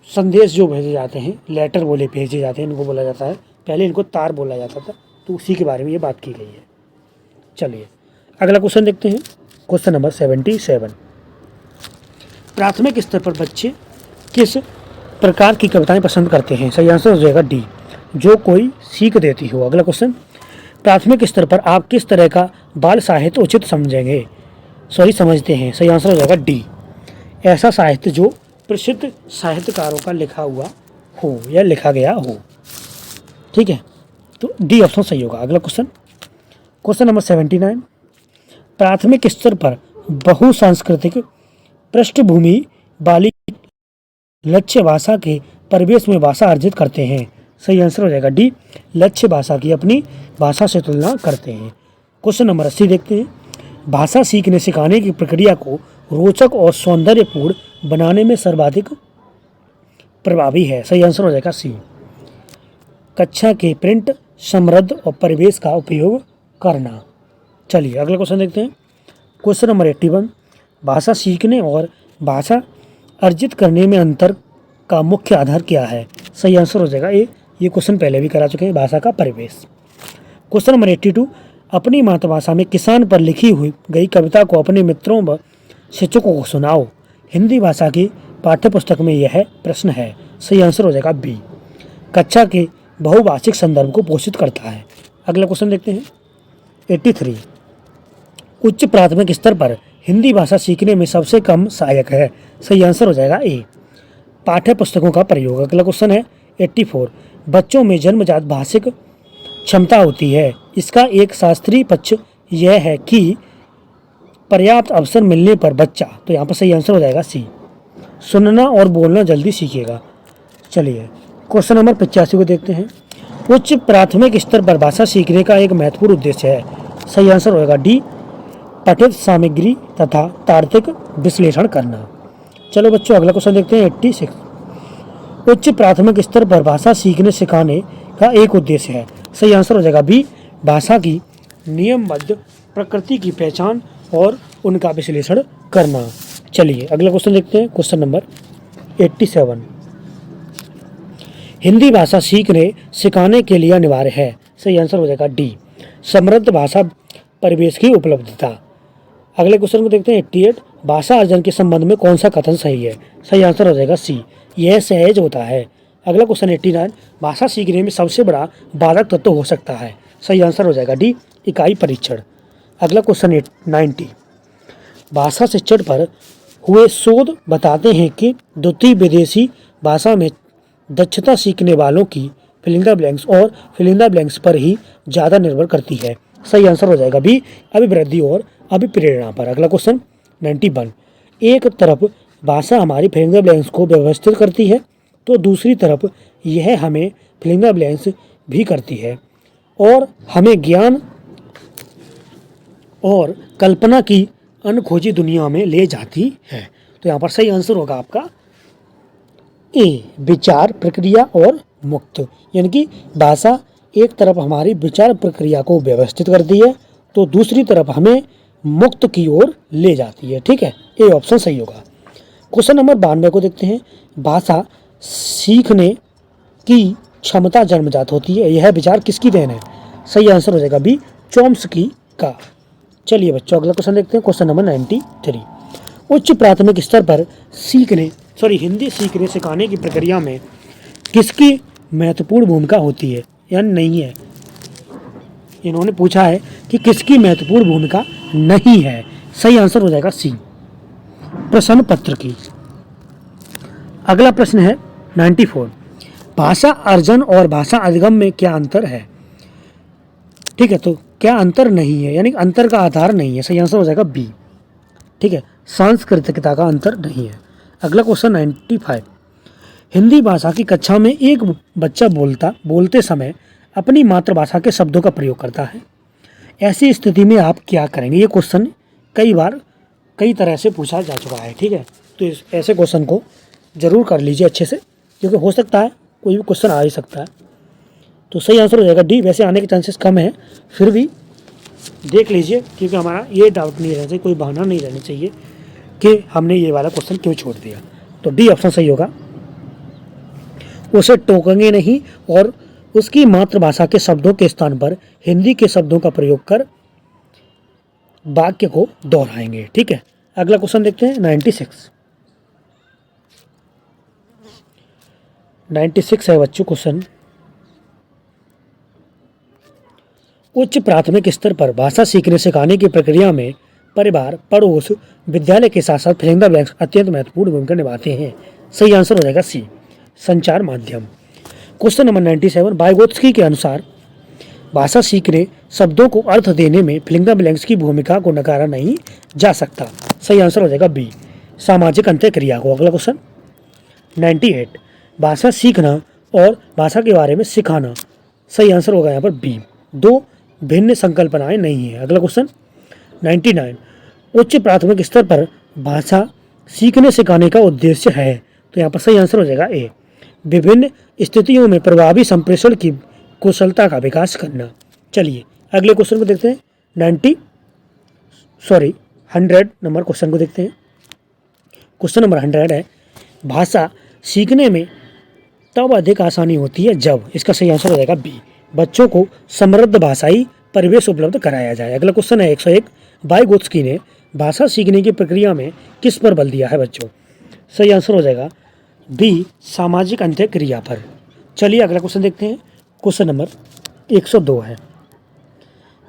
संदेश जो भेजे जाते हैं, लेटर बोले भेजे जाते हैं, इनको बोला जाता है, पहले इनको तार बोला जाता था, तो उसी के बारे में ये बात की गई है। चलिए अगला क्वेश्चन देखते हैं। क्वेश्चन नंबर 77, प्राथमिक स्तर पर बच्चे किस प्रकार की कविताएं पसंद करते हैं? सही आंसर हो जाएगा डी, जो कोई सीख देती हो। अगला क्वेश्चन, प्राथमिक स्तर पर आप किस तरह का बाल साहित्य उचित समझते हैं? सही आंसर हो जाएगा डी, ऐसा साहित्य जो प्रसिद्ध साहित्यकारों का लिखा हुआ हो या लिखा गया हो। ठीक है, तो डी ऑप्शन सही होगा। अगला क्वेश्चन, क्वेश्चन नंबर 79, प्राथमिक स्तर पर बहुसांस्कृतिक पृष्ठभूमि वाली लक्ष्य भाषा के परिवेश में भाषा अर्जित करते हैं। सही आंसर हो जाएगा डी, लक्ष्य भाषा की अपनी भाषा से तुलना करते हैं। क्वेश्चन नंबर 80 देखते हैं। भाषा सीखने सिखाने की प्रक्रिया को रोचक और सौंदर्यपूर्ण बनाने में सर्वाधिक प्रभावी है। सही आंसर हो जाएगा सी, कक्षा के प्रिंट समृद्ध और परिवेश का उपयोग करना। चलिए अगला क्वेश्चन देखते हैं। क्वेश्चन नंबर 81, भाषा सीखने और भाषा अर्जित करने में अंतर का मुख्य आधार क्या है? सही आंसर हो जाएगा ए, ये क्वेश्चन पहले भी करा चुके हैं, भाषा का परिवेश। क्वेश्चन नंबर 82, अपनी मातृभाषा में किसान पर लिखी हुई गई कविता को अपने मित्रों व शिक्षकों को सुनाओ। हिंदी भाषा की पाठ्यपुस्तक में यह प्रश्न है। सही आंसर हो जाएगा बी, कक्षा के बहुभाषिक संदर्भ को पोषित करता है। अगला क्वेश्चन देखते हैं। 83, उच्च प्राथमिक स्तर पर हिंदी भाषा सीखने में सबसे कम सहायक है। सही आंसर हो जाएगा ए, पाठ्य पुस्तकों का प्रयोग। अगला क्वेश्चन है 84, बच्चों में जन्मजात भाषिक क्षमता होती है, इसका एक शास्त्रीय पक्ष यह है कि पर्याप्त अवसर मिलने पर बच्चा, तो यहाँ पर सही आंसर हो जाएगा सी, सुनना और बोलना जल्दी सीखेगा। चलिए क्वेश्चन नंबर 85 को देखते हैं। उच्च प्राथमिक स्तर पर भाषा सीखने का एक महत्वपूर्ण उद्देश्य है। सही आंसर होगा डी, पठित सामग्री तथा तार्किक विश्लेषण करना। चलो बच्चों अगला क्वेश्चन देखते हैं। 86, उच्च प्राथमिक स्तर पर भाषा सीखने सिखाने का एक उद्देश्य है। सही आंसर हो जाएगा बी, भाषा की नियमबद्ध प्रकृति की पहचान और उनका विश्लेषण करना। चलिए अगला क्वेश्चन देखते हैं। क्वेश्चन नंबर 87, हिंदी भाषा सीखने सिखाने के लिए अनिवार्य है। सही आंसर हो जाएगा डी, समृद्ध भाषा परिवेश की उपलब्धता। अगले क्वेश्चन को देखते हैं। 88, भाषा अर्जन के संबंध में कौन सा कथन सही है? सही आंसर हो जाएगा सी, यह सहज होता है। अगला क्वेश्चन 89, भाषा सीखने में सबसे बड़ा बाधक तत्व हो सकता है। सही आंसर हो जाएगा डी, इकाई परीक्षण। अगला क्वेश्चन 90, भाषा शिक्षण पर हुए शोध बताते हैं कि द्वितीय विदेशी भाषा में दक्षता सीखने वालों की फिलिंग द ब्लैंक्स और फिलिंग द ब्लैंक्स पर ही ज़्यादा निर्भर करती है। सही आंसर हो जाएगा बी, अभिवृद्धि और अभिप्रेरणा पर। अगला क्वेश्चन 91, एक तरफ भाषा हमारी फिलिंग द ब्लैंक्स को व्यवस्थित करती है तो दूसरी तरफ यह हमें फिलिंग द ब्लैंक्स भी करती है और हमें ज्ञान और कल्पना की अनखोजी दुनिया में ले जाती है। तो यहाँ पर सही आंसर होगा आपका ए, विचार प्रक्रिया और मुक्त, यानी कि भाषा एक तरफ हमारी विचार प्रक्रिया को व्यवस्थित करती है तो दूसरी तरफ हमें मुक्त की ओर ले जाती है। ठीक है, ए ऑप्शन सही होगा। क्वेश्चन नंबर 92 को देखते हैं। भाषा सीखने की क्षमता जन्मजात होती है, यह विचार किसकी देन है? सही आंसर हो जाएगा बी, चॉम्स्की का। चलिए बच्चों अगला क्वेश्चन देखते हैं। क्वेश्चन नंबर 93, उच्च प्राथमिक स्तर पर हिंदी सीखने सिखाने की प्रक्रिया में किसकी महत्वपूर्ण भूमिका होती है या नहीं है। इन्होंने पूछा है कि किसकी महत्वपूर्ण भूमिका नहीं है। सही आंसर हो जाएगा सी, प्रश्न पत्र की। अगला प्रश्न है 94, भाषा अर्जन और भाषा अधिगम में क्या अंतर है। ठीक है, तो क्या अंतर नहीं है, यानी अंतर का आधार नहीं है। सही आंसर हो जाएगा बी। ठीक है, सांस्कृतिकता का अंतर नहीं है। अगला क्वेश्चन 95, हिंदी भाषा की कक्षा में एक बच्चा बोलते समय अपनी मातृभाषा के शब्दों का प्रयोग करता है। ऐसी स्थिति में आप क्या करेंगे। ये क्वेश्चन कई बार कई तरह से पूछा जा चुका है। ठीक है, तो ऐसे क्वेश्चन को जरूर कर लीजिए अच्छे से, क्योंकि हो सकता है कोई भी क्वेश्चन आ ही सकता है। तो सही आंसर हो जाएगा डी। वैसे आने के चांसेस कम है, फिर भी देख लीजिए, क्योंकि हमारा ये डाउट नहीं रहना चाहिए, कोई बहाना नहीं रहना चाहिए कि हमने ये वाला क्वेश्चन क्यों छोड़ दिया। तो डी ऑप्शन सही होगा। उसे टोकेंगे नहीं और उसकी मातृभाषा के शब्दों के स्थान पर हिंदी के शब्दों का प्रयोग कर वाक्य को दोहराएंगे। ठीक है, अगला क्वेश्चन देखते हैं 96 है बच्चों क्वेश्चन। उच्च प्राथमिक स्तर पर भाषा सीखने सिखाने की प्रक्रिया में परिवार, पड़ोस, विद्यालय के साथ साथ फिलिंग द ब्लैंक्स अत्यंत महत्वपूर्ण भूमिका निभाते हैं। सही आंसर हो जाएगा सी, संचार माध्यम। क्वेश्चन नंबर 97, वाइगोत्स्की के अनुसार भाषा सीखने शब्दों को अर्थ देने में फिलिंग द ब्लैंक्स की भूमिका को नकारा नहीं जा सकता। सही आंसर हो जाएगा बी, सामाजिक अंतःक्रिया को। अगला क्वेश्चन 98, भाषा सीखना और भाषा के बारे में सिखाना। सही आंसर होगा यहाँ पर बी, दो भिन्न संकल्पनाएं नहीं है। अगला क्वेश्चन 99, उच्च प्राथमिक स्तर पर भाषा सीखने सिखाने का उद्देश्य है। तो यहाँ पर सही आंसर हो जाएगा ए, विभिन्न स्थितियों में प्रभावी संप्रेषण की कुशलता का विकास करना। चलिए अगले क्वेश्चन को देखते हैं 100 नंबर क्वेश्चन को देखते हैं। क्वेश्चन नंबर 100 है, भाषा सीखने में तब अधिक आसानी होती है जब। इसका सही आंसर हो जाएगा बी, बच्चों को समृद्ध भाषाई परिवेश उपलब्ध कराया जाए। अगला क्वेश्चन है 101, वाइगोत्स्की ने भाषा सीखने की प्रक्रिया में किस पर बल दिया है बच्चों। सही आंसर हो जाएगा बी, सामाजिक अंतःक्रिया पर। चलिए अगला क्वेश्चन देखते हैं। क्वेश्चन नंबर 102 है,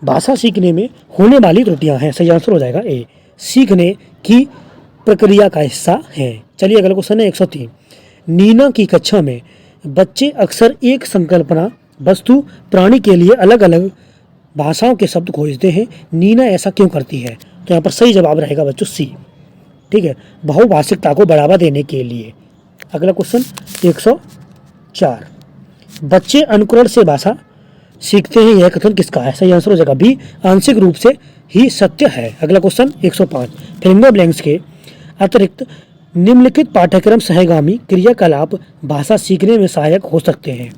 भाषा सीखने में होने वाली त्रुटियां हैं। सही आंसर हो जाएगा ए, सीखने की प्रक्रिया का हिस्सा है। चलिए अगला क्वेश्चन है 103, नीना की कक्षा में बच्चे अक्सर एक संकल्पना वस्तु प्राणी के लिए अलग अलग भाषाओं के शब्द खोजते हैं। नीना ऐसा क्यों करती है। तो यहाँ पर सही जवाब रहेगा बच्चों सी। ठीक है, बहुभाषिकता को बढ़ावा देने के लिए। अगला क्वेश्चन 104, बच्चे अनुकरण से भाषा सीखते हैं, यह कथन किसका है। सही आंसर हो जाएगा बी, आंशिक रूप से ही सत्य है। अगला क्वेश्चन 105, फिलिंग द ब्लैंक्स के अतिरिक्त निम्नलिखित पाठ्यक्रम सहगामी क्रियाकलाप भाषा सीखने में सहायक हो सकते हैं।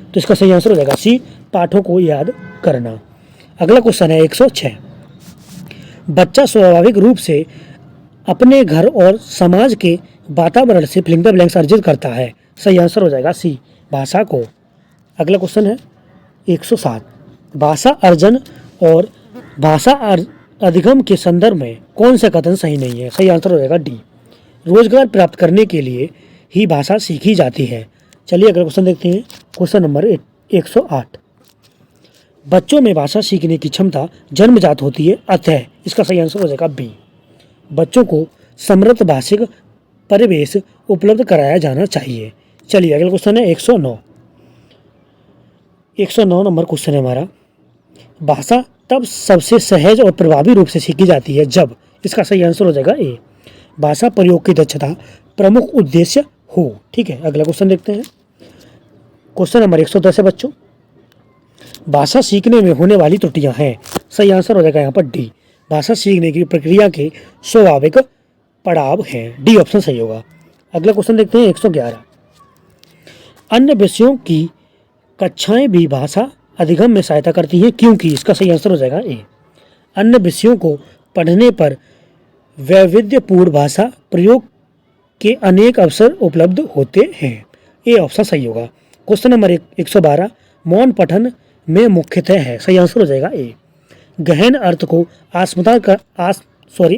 तो इसका सही आंसर हो जाएगा सी, पाठों को याद करना। अगला क्वेश्चन है 106, बच्चा स्वाभाविक रूप से अपने घर और समाज के वातावरण से फिलिंग द ब्लैंक्स अर्जित करता है। सही आंसर हो जाएगा सी, भाषा को। अगला क्वेश्चन है 107, भाषा अर्जन और भाषा अधिगम के संदर्भ में कौन सा कथन सही नहीं है। सही आंसर हो जाएगा डी, रोजगार प्राप्त करने के लिए ही भाषा सीखी जाती है। चलिए अगला क्वेश्चन देखते हैं। क्वेश्चन नंबर 108, बच्चों में भाषा सीखने की क्षमता जन्मजात होती है, अतः इसका सही आंसर हो जाएगा बी, बच्चों को समृद्ध भाषिक परिवेश उपलब्ध कराया जाना चाहिए। चलिए अगला क्वेश्चन है 109 नंबर क्वेश्चन है हमारा, भाषा तब सबसे सहज और प्रभावी रूप से सीखी जाती है जब। इसका सही आंसर हो जाएगा ए, भाषा प्रयोग की दक्षता प्रमुख उद्देश्य हो। ठीक है, अगला क्वेश्चन देखते हैं। क्वेश्चन नंबर 110 है बच्चों, भाषा सीखने में होने वाली त्रुटियां हैं। सही आंसर हो जाएगा यहाँ पर डी, भाषा सीखने की प्रक्रिया के स्वाभाविक पड़ाव हैं। डी ऑप्शन सही होगा। अगला क्वेश्चन देखते हैं 111, अन्य विषयों की कक्षाएं भी भाषा अधिगम में सहायता करती हैं क्योंकि। इसका सही आंसर हो जाएगा ए, अन्य विषयों को पढ़ने पर वैविध्यपूर्ण भाषा प्रयोग के अनेक अवसर उपलब्ध होते हैं। ए ऑप्शन सही होगा। क्वेश्चन नंबर 112, मौन पठन में मुख्यतः है। सही आंसर हो जाएगा ए, गहन अर्थ को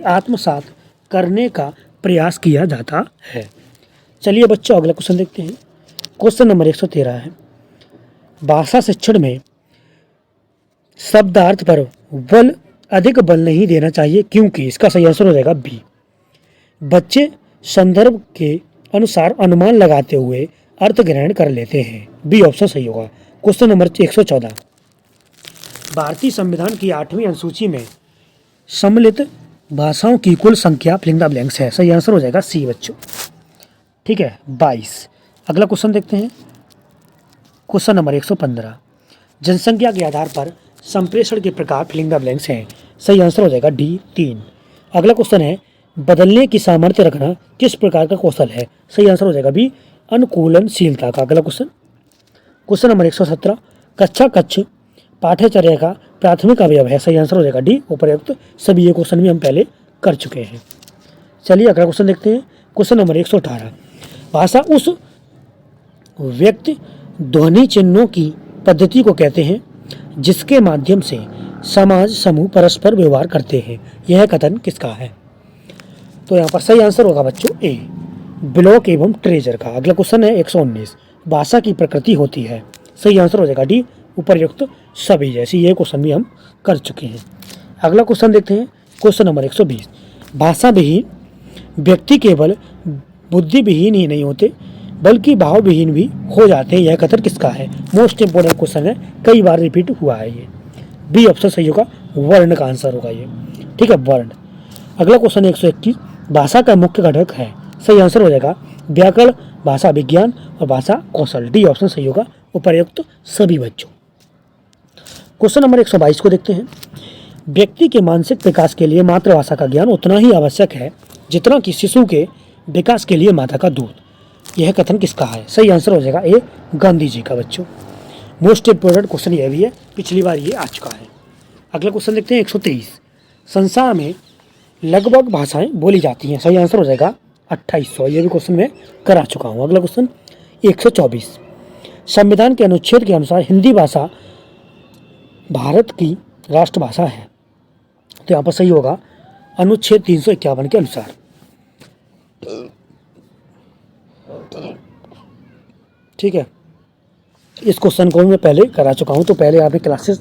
आत्मसात करने का प्रयास किया जाता है। चलिए बच्चों अगला क्वेश्चन देखते हैं। क्वेश्चन नंबर 113 है, भाषा शिक्षण में शब्दार्थ पर अधिक बल नहीं देना चाहिए क्योंकि इसका सही आंसर हो जाएगा बी। बच्चे संदर्भ के अनुसार अनुमान लगाते हुए अर्थ ग्रहण कर लेते हैं, बी ऑप्शन सही होगा। क्वेश्चन नंबर 114, भारतीय संविधान की 8वीं अनुसूची में सम्मिलित भाषाओं की कुल संख्या फिलिंग द ब्लैंक्स है, सही आंसर हो जाएगा सी बच्चों। ठीक है, 22। अगला क्वेश्चन देखते हैं, क्वेश्चन नंबर 115, जनसंख्या के आधार पर संप्रेषण के प्रकार फिलिंग द ब्लैंक्स हैं, सही आंसर हो जाएगा डी 3। अगला क्वेश्चन है, बदलने की सामर्थ्य रखना किस प्रकार का कौशल है, सही आंसर हो जाएगा बी अनुकूलनशीलता का। अगला क्वेश्चन, क्वेश्चन नंबर 117, कक्षा कक्ष पाठ्यचर्या का प्राथमिक अवयव है, सही आंसर हो जाएगा डी उपर्युक्त सभी। ये क्वेश्चन भी हम पहले कर चुके हैं। चलिए अगला क्वेश्चन देखते हैं, क्वेश्चन नंबर 118, भाषा उस व्यक्ति ध्वनि चिन्हों की पद्धति को कहते हैं जिसके माध्यम से समाज समूह परस्पर व्यवहार करते हैं, यह कथन किसका है? तो यहाँ पर सही आंसर होगा बच्चों ए, ब्लॉक एवं ट्रेजर का। अगला क्वेश्चन है 119, भाषा की प्रकृति होती है, सही आंसर हो जाएगा डी उपर्युक्त सभी जैसी। ये क्वेश्चन भी हम कर चुके हैं। अगला क्वेश्चन देखते हैं, क्वेश्चन नंबर 120, भाषा विहीन व्यक्ति केवल बुद्धि विहीन ही नहीं होते बल्कि भाव विहीन भी हो जाते हैं, यह कथन किसका है? मोस्ट इंपोर्टेंट क्वेश्चन है, कई बार रिपीट हुआ है ये। बी ऑप्शन सही होगा, वर्ण का आंसर होगा ये। ठीक है, वर्ण। अगला क्वेश्चन 121, भाषा का मुख्य घटक है, सही आंसर हो जाएगा व्याकरण, भाषा विज्ञान और भाषा कौशल, डी ऑप्शन सही होगा उपर्युक्त सभी बच्चों। क्वेश्चन नंबर 122 को देखते हैं, व्यक्ति के मानसिक विकास के लिए मातृभाषा का ज्ञान उतना ही आवश्यक है जितना कि शिशु के विकास के लिए माता का दूध, यह कथन किसका है? सही आंसर हो जाएगा ए, गांधी जी का बच्चों। मोस्ट इंपोर्टेंट क्वेश्चन यह भी है, पिछली बार ये आ चुका है। अगला क्वेश्चन देखते हैं 123, संसार में लगभग भाषाएं बोली जाती हैं, सही आंसर हो जाएगा 2800, ये भी क्वेश्चन मैं करा चुका हूँ। अगला क्वेश्चन 124, संविधान के अनुच्छेद के अनुसार हिंदी भाषा भारत की राष्ट्रभाषा है, तो यहाँ पर सही होगा अनुच्छेद 351 के अनुसार। ठीक है, इस क्वेश्चन को मैं पहले करा चुका हूँ, तो पहले आपने क्लासेस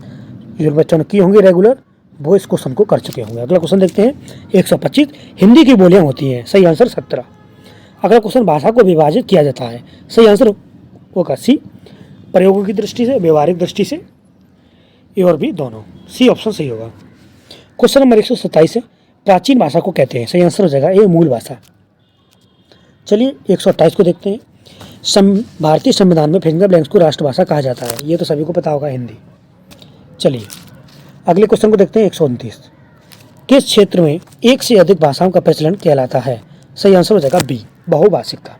जो बच्चों ने की होंगी रेगुलर, वो इस क्वेश्चन को कर चुके होंगे। अगला क्वेश्चन देखते हैं 125, हिंदी की बोलियां होती हैं, सही आंसर 17। अगला क्वेश्चन, भाषा को विभाजित किया जाता है, सही आंसर होगा सी, प्रयोगों की दृष्टि से, व्यवहारिक दृष्टि से, ए और बी दोनों, सी ऑप्शन सही होगा। क्वेश्चन नंबर 127 है, प्राचीन भाषा को कहते हैं, सही आंसर हो जाएगा ए, मूल भाषा। चलिए 128 को देखते हैं, भारतीय संविधान में फिलिंग द ब्लैंक्स को राष्ट्रभाषा कहा जाता है, ये तो सभी को पता होगा हिंदी। चलिए अगले क्वेश्चन को देखते हैं 129, किस क्षेत्र में एक से अधिक भाषाओं का प्रचलन कहलाता है? सही आंसर हो जाएगा बी, बहुभाषिकता।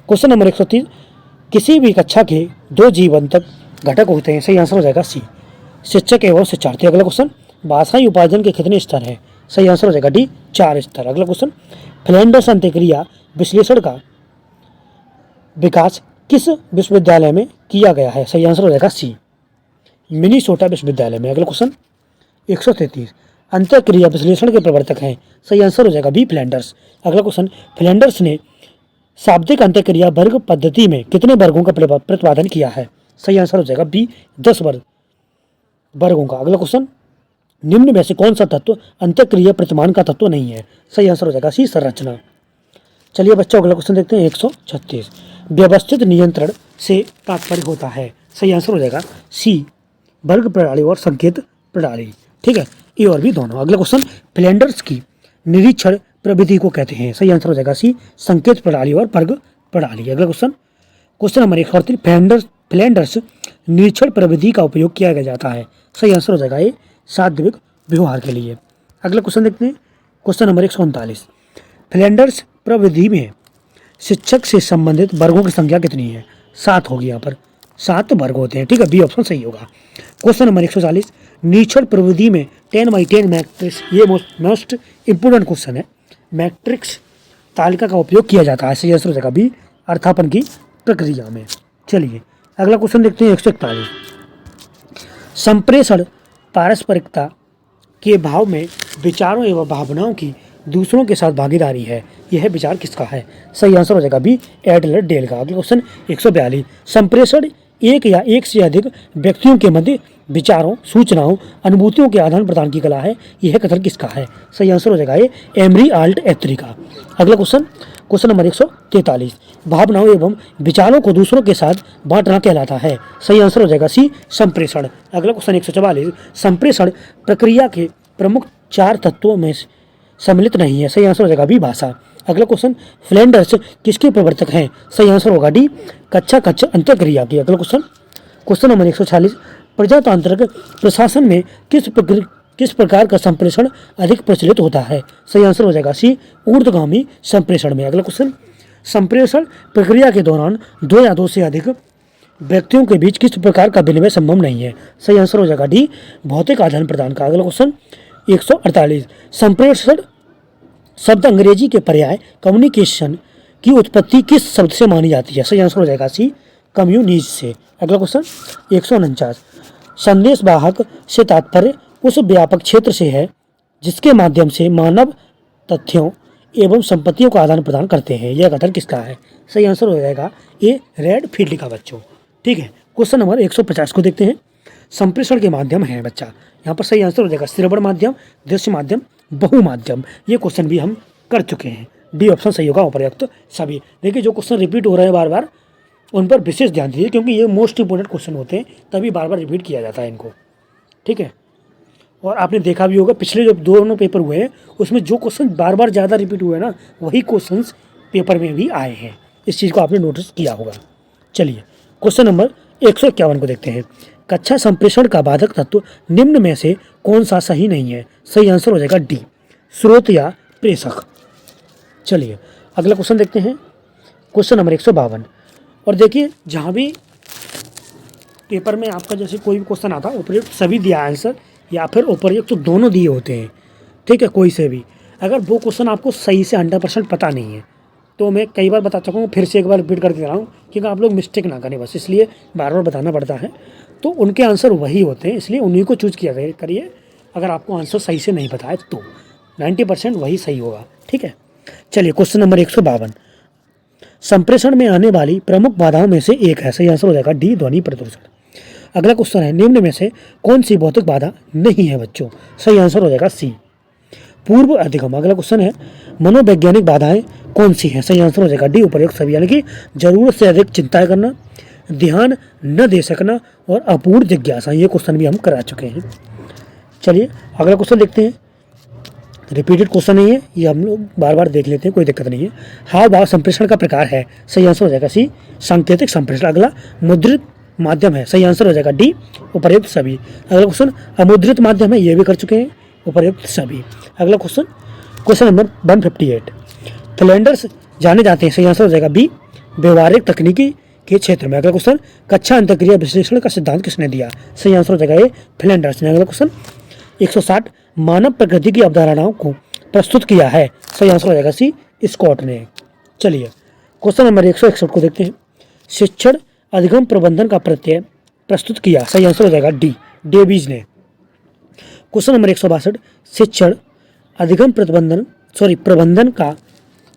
क्वेश्चन नंबर 130, किसी भी कक्षा के 2 जीवंतक घटक होते हैं, सही आंसर हो जाएगा सी, शिक्षक एवं शिक्षार्थी। अगला क्वेश्चन, भाषाई उपार्जन के कितने स्तर हैं? सही आंसर हो जाएगा डी, 4 स्तर। अगला क्वेश्चन, फ्लैंडर्स अंत्यक्रिया विश्लेषण का विकास किस विश्वविद्यालय में किया गया है? सही आंसर हो जाएगा सी, मिनीसोटा विश्वविद्यालय में। अगला क्वेश्चन 133, अंतःक्रिया विश्लेषण के प्रवर्तक हैं, सही आंसर हो जाएगा बी, फ्लैंडर्स। अगला क्वेश्चन, फ्लैंडर्स ने शाब्दिक अंतःक्रिया वर्ग पद्धति में कितने वर्गों का प्रतिपादन किया है? सही आंसर हो जाएगा बी, 10 वर्गों का। अगला क्वेश्चन, निम्न में से कौन सा तत्व अंतःक्रिया प्रतिमान का तत्व नहीं है? सही आंसर हो जाएगा सी, संरचना। चलिए बच्चों अगला क्वेश्चन देखते हैं 136, व्यवस्थित नियंत्रण से तात्पर्य होता है, सही आंसर हो जाएगा सी, वर्ग प्रणाली और संकेत प्रणाली। ठीक है, ए और बी दोनों। अगला क्वेश्चन, फ्लैंडर्स की निरीक्षण प्रविधि को कहते हैं, सही आंसर हो जाएगा सी, संकेत प्रणाली और वर्ग प्रणाली। अगला क्वेश्चन नंबर 138, फ्लैंडर्स निरीक्षण प्रविधि का उपयोग किया जाता है, सही आंसर हो जाएगा ए, साध्यविक व्यवहार के लिए। अगला क्वेश्चन देखते हैं, क्वेश्चन नंबर 139, फ्लैंडर्स प्रविधि में शिक्षक से संबंधित वर्गों की संख्या कितनी है? 7 होगी, यहाँ पर 7 वर्ग होते हैं। ठीक है, बी ऑप्शन सही होगा। क्वेश्चन नंबर 140, निरीक्षण प्रविधि में 10x10 मैट्रिक्स, ये मोस्ट इंपोर्टेंट क्वेश्चन है, मैट्रिक्स तालिका का उपयोग किया जाता है, सही आंसर हो जाएगा बी, अर्थापन की प्रक्रिया में। चलिए अगला क्वेश्चन देखते हैं 141, संप्रेषण पारस्परिकता के भाव में विचारों एवं भावनाओं की दूसरों के साथ भागीदारी है, यह विचार किसका है? सही आंसर हो जाएगा बी, एडलर डेल का। अगला क्वेश्चन 142, संप्रेषण एक या एक से अधिक व्यक्तियों के मध्य विचारों, सूचनाओं, अनुभूतियों के आदान प्रदान की कला है, यह कथन किसका है? सही आंसर हो जाएगा ये एमरी आल्ट एथरी का। अगला क्वेश्चन नंबर 143, भावनाओं एवं विचारों को दूसरों के साथ बांटना कहलाता है, सही आंसर हो जाएगा सी, संप्रेषण। अगला क्वेश्चन 144, संप्रेषण प्रक्रिया के प्रमुख 4 तत्वों में सम्मिलित नहीं है, सही आंसर हो जाएगा बी, भाषा। अगला क्वेश्चन, फ्लैंडर्स किसके प्रवर्तक हैं? सही आंसर होगा डी, कच्चा अंत्यक्रिया की। अगला क्वेश्चन नंबर 146, प्रजातांत्रिक प्रशासन में किस प्रकार का संप्रेषण अधिक प्रचलित होता है? सही आंसर हो जाएगा सी, ऊर्ध्वगामी संप्रेषण में। अगला क्वेश्चन, संप्रेषण प्रक्रिया के दौरान 2 या 2 से अधिक व्यक्तियों के बीच किस प्रकार का विनिमय संभव नहीं है? सही आंसर हो जाएगा डी, भौतिक आदान प्रदान का। अगला क्वेश्चन 148, संप्रेषण शब्द अंग्रेजी के पर्याय कम्युनिकेशन की उत्पत्ति किस शब्द से मानी जाती है? सही आंसर हो जाएगा सी, कम्युनिज से। अगला क्वेश्चन 149, संदेश वाहक से तात्पर्य उस व्यापक क्षेत्र से है जिसके माध्यम से मानव तथ्यों एवं संपत्तियों का आदान प्रदान करते हैं, यह कथन किसका है? सही आंसर हो जाएगा ए, रेड फील्ड का बच्चों। ठीक है, क्वेश्चन नंबर 150 को देखते हैं। संप्रेषण के माध्यम है बच्चा, यहाँ पर सही आंसर हो जाएगा श्रवण माध्यम, दृश्य माध्यम, बहुमाध्यम। ये क्वेश्चन भी हम कर चुके हैं, डी ऑप्शन सही होगा उपर्युक्त सभी। देखिए जो क्वेश्चन रिपीट हो रहे हैं बार बार उन पर विशेष ध्यान दीजिए, क्योंकि ये मोस्ट इंपोर्टेंट क्वेश्चन होते हैं, तभी बार बार रिपीट किया जाता है इनको। ठीक है, और आपने देखा भी होगा पिछले जो दोनों पेपर हुए हैं उसमें जो क्वेश्चन बार बार ज़्यादा रिपीट हुए ना वही क्वेश्चंस पेपर में भी आए हैं, इस चीज़ को आपने नोटिस किया होगा। चलिए क्वेश्चन नंबर 151 को देखते हैं। कक्षा संप्रेषण का बाधक तत्व निम्न में से कौन सा सही नहीं है? सही आंसर हो जाएगा डी, स्रोत या प्रेषक। चलिए अगला क्वेश्चन देखते हैं, क्वेश्चन नंबर 152। और देखिए जहाँ भी पेपर में आपका जैसे कोई भी क्वेश्चन आता है उपर्युक्त सभी दिया आंसर या फिर उपर्युक्त तो दोनों दिए होते हैं। ठीक है, कोई से भी अगर वो क्वेश्चन आपको सही से 100% पता नहीं है तो मैं कई बार बता चुका हूँ, फिर से एक बार रिपीट करके दे रहा हूँ क्योंकि आप लोग मिस्टेक ना करें, बस इसलिए बार बार बताना पड़ता है। तो उनके आंसर वही होते हैं, इसलिए उन्हीं को चूज किया करिए। अगर आपको आंसर सही से नहीं पता है तो 90% वही सही होगा। ठीक है, चलिए क्वेश्चन नंबर 152। संप्रेषण में आने वाली प्रमुख बाधाओं में से एक है, सही आंसर हो जाएगा डी, ध्वनि प्रदूषण। अगला क्वेश्चन है, निम्न में से कौन सी भौतिक बाधा नहीं है बच्चों? सही आंसर हो जाएगा सी, पूर्व अधिगम। अगला क्वेश्चन है, मनोवैज्ञानिक बाधाएं कौन सी हैं? सही आंसर हो जाएगा डी, उपर्युक्त सभी, यानी कि जरूरत से अधिक चिंता करना, ध्यान न दे सकना और अपूर्ण जिज्ञासा। ये क्वेश्चन भी हम करा चुके हैं। चलिए अगला क्वेश्चन देखते हैं, रिपीटेड क्वेश्चन नहीं है, ये हम लोग बार बार देख लेते हैं, कोई दिक्कत नहीं है। हाव भाव संप्रेषण का प्रकार है, सही आंसर हो जाएगा सी, सांकेतिक संप्रेषण। अगला मुद्रित माध्यम है, सही आंसर हो जाएगा डी, उपर्युक्त सभी। अगला क्वेश्चन अमुद्रित माध्यम है, ये भी कर चुके हैं, उपर्युक्त सभी। अगला क्वेश्चन नंबर 158। फ्लैंडर्स जाने जाते हैं, सही आंसर हो जाएगा बी, व्यवहारिक तकनीकी के क्षेत्र में। अगला क्वेश्चन, कक्षा अंतःक्रिया विश्लेषण का सिद्धांत किसने दिया? सही आंसर हो जाएगा ए, फ्लैंडर्स ने। अगला क्वेश्चन 160, मानव प्रकृति की अवधारणाओं को प्रस्तुत किया है, सही आंसर हो जाएगा सी, स्कॉट ने। चलिए क्वेश्चन नंबर 161 को देखते हैं। शिक्षण अधिगम प्रबंधन का प्रत्यय प्रस्तुत किया, सही आंसर हो जाएगा डी, डेविज ने। क्वेश्चन नंबर 162, शिक्षण अधिगम प्रबंधन का